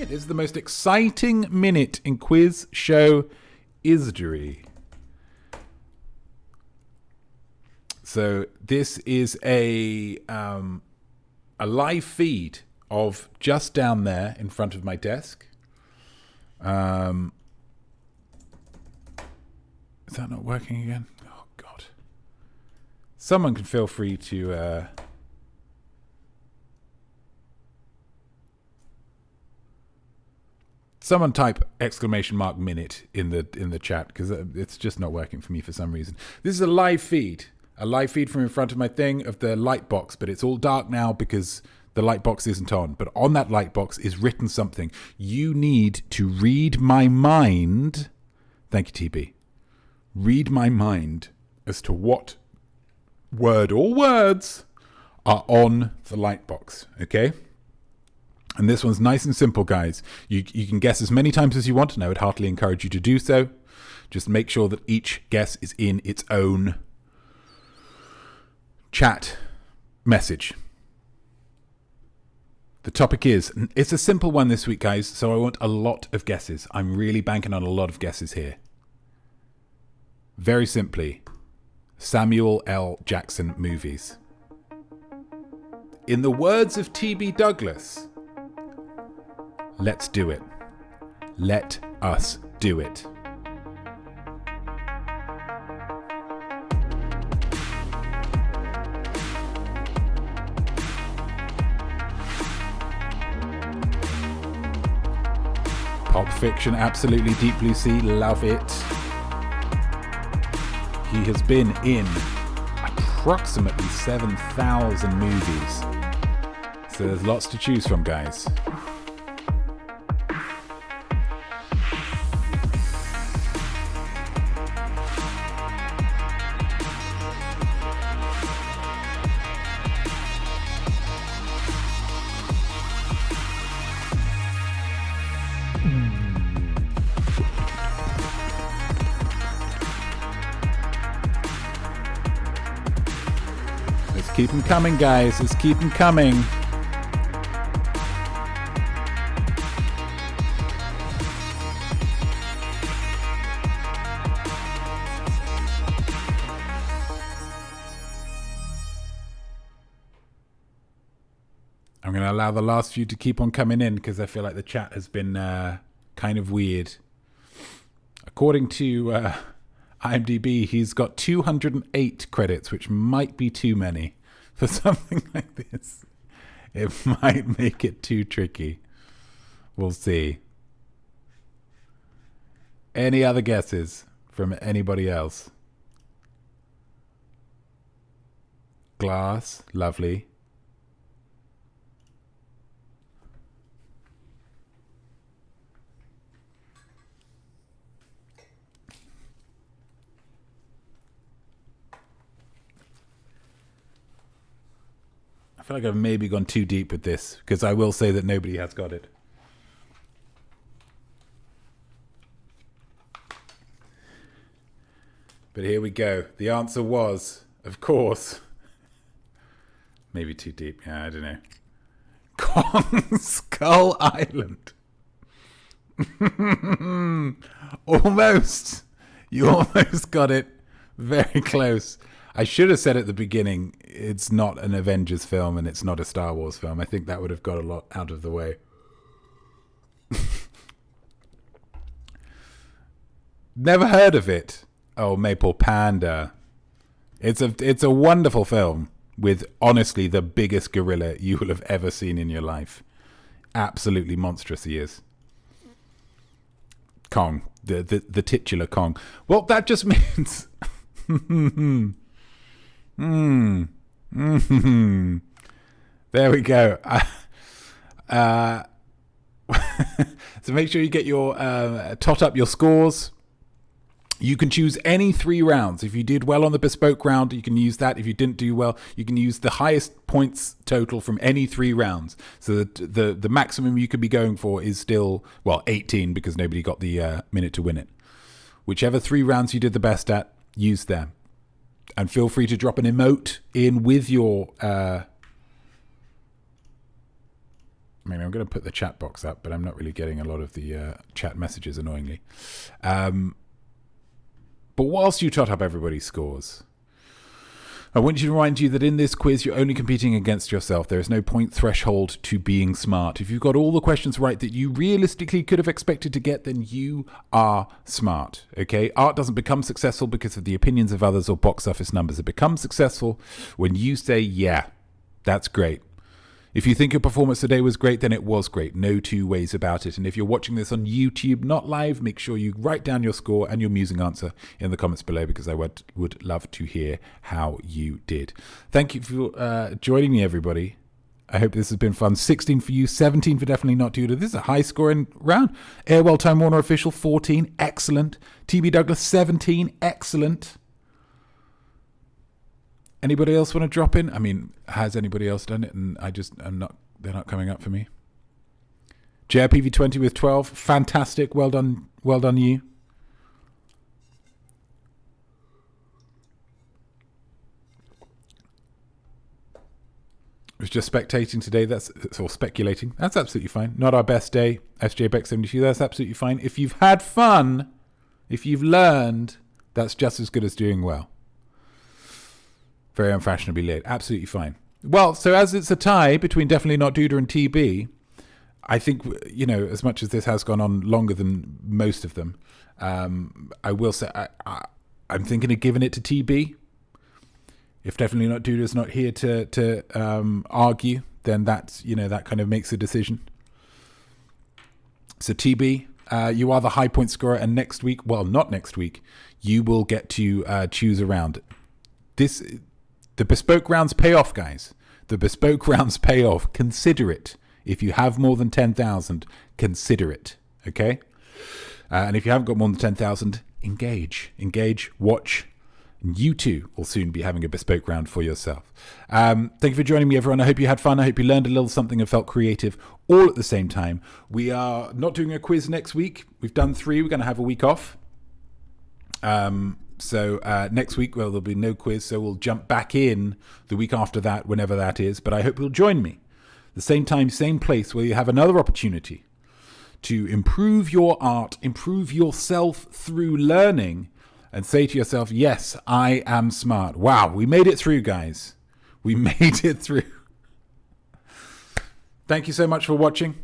It is the most exciting minute in quiz show history. So this is a live feed of just down there in front of my desk. Is that not working again? Oh God! Someone can feel free to. Someone type !minute in the chat, because it's just not working for me for some reason. This is a live feed from in front of my thing of the light box, but it's all dark now because the light box isn't on. But on that light box is written something. You need to read my mind. Thank you, TB. Read my mind as to what word or words are on the light box. Okay? And this one's nice and simple, guys. You can guess as many times as you want, and I would heartily encourage you to do so. Just make sure that each guess is in its own chat message. The topic is, it's a simple one this week, guys, so I want a lot of guesses. I'm really banking on a lot of guesses here. Very simply, Samuel L. Jackson movies. In the words of T.B. Douglas... Let's do it. Let us do it. Pulp Fiction, absolutely. Deep Blue Sea, love it. He has been in approximately 7,000 movies. So there's lots to choose from, guys. Keep them coming, guys. Let's keep them coming. I'm going to allow the last few to keep on coming in because I feel like the chat has been kind of weird. According to IMDb, he's got 208 credits, which might be too many. For something like this, it might make it too tricky. We'll see. Any other guesses from anybody else? Glass, lovely. feel like I've maybe gone too deep with this, because I will say that nobody has got it. But here we go. The answer was, of course, maybe too deep. Yeah, I don't know. Kong Skull Island. Almost. You almost got it. Very close. I should have said at the beginning, it's not an Avengers film and it's not a Star Wars film. I think that would have got a lot out of the way. Never heard of it. Oh, Maple Panda. It's a wonderful film with, honestly, the biggest gorilla you will have ever seen in your life. Absolutely monstrous he is. Kong. The titular Kong. Well, that just means... There we go. So make sure you get your tot up your scores. You can choose any 3 rounds. If you did well on the bespoke round, you can use that. If you didn't do well, you can use the highest points total from any 3 rounds. So that the maximum you could be going for is still, 18, because nobody got the minute to win it. Whichever 3 rounds you did the best at, use them. And feel free to drop an emote in with your... I'm going to put the chat box up, but I'm not really getting a lot of the chat messages, annoyingly. But whilst you tot up everybody's scores, I want you to remind you that in this quiz, you're only competing against yourself. There is no point threshold to being smart. If you've got all the questions right that you realistically could have expected to get, then you are smart, okay? Art doesn't become successful because of the opinions of others or box office numbers. It becomes successful when you say, yeah, that's great. If you think your performance today was great, then it was great. No two ways about it. And if you're watching this on YouTube, not live, make sure you write down your score and your musing answer in the comments below, because I would love to hear how you did. Thank you for joining me, everybody. I hope this has been fun. 16 for you, 17 for Definitely Not Tudor. This is a high-scoring round. Earl Time Warner Official, 14. Excellent. TB Douglas, 17. Excellent. Anybody else want to drop in? I mean, has anybody else done it? And they're not coming up for me. JRPV20 with 12. Fantastic. Well done. Well done, you. I was just spectating today. Or speculating. That's absolutely fine. Not our best day. SJ Beck 72. That's absolutely fine. If you've had fun, if you've learned, that's just as good as doing well. Very unfashionably late. Absolutely fine. Well, so as it's a tie between Definitely Not Duda and TB, I think, as much as this has gone on longer than most of them, I will say I'm thinking of giving it to TB. If Definitely Not Duda is not here to argue, then that's, that kind of makes a decision. So TB, you are the high point scorer, and next week, not next week, you will get to choose a round. The bespoke rounds pay off, guys. The bespoke rounds pay off. Consider it. If you have more than 10,000, consider it. Okay? And if you haven't got more than 10,000, engage. Engage, watch. And you too will soon be having a bespoke round for yourself. Thank you for joining me, everyone. I hope you had fun. I hope you learned a little something and felt creative all at the same time. We are not doing a quiz next week. We've done 3. We're going to have a week off. So next week, there'll be no quiz, so we'll jump back in the week after that, whenever that is. But I hope you'll join me. The same time, same place, where you have another opportunity to improve your art, improve yourself through learning, and say to yourself, yes, I am smart. Wow, we made it through, guys. We made it through. Thank you so much for watching.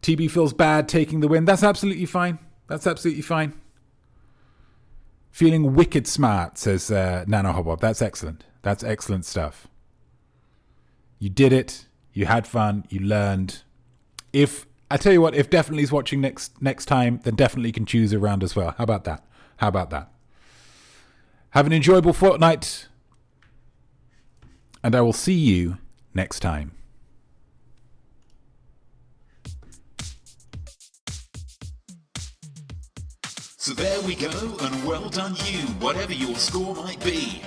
TB feels bad taking the win. That's absolutely fine. That's absolutely fine. Feeling wicked smart, says Nano Hobbob. That's excellent. That's excellent stuff. You did it. You had fun. You learned. I tell you what, if Definitely's watching next time, then Definitely can choose a round as well. How about that? How about that? Have an enjoyable fortnight, and I will see you next time. So there we go, and well done you, whatever your score might be.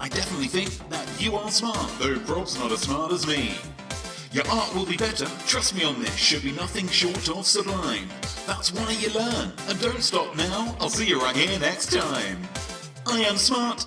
I definitely think that you are smart, though Rob's not as smart as me. Your art will be better, trust me on this, should be nothing short of sublime. That's why you learn, and don't stop now, I'll see you right here next time. I am smart,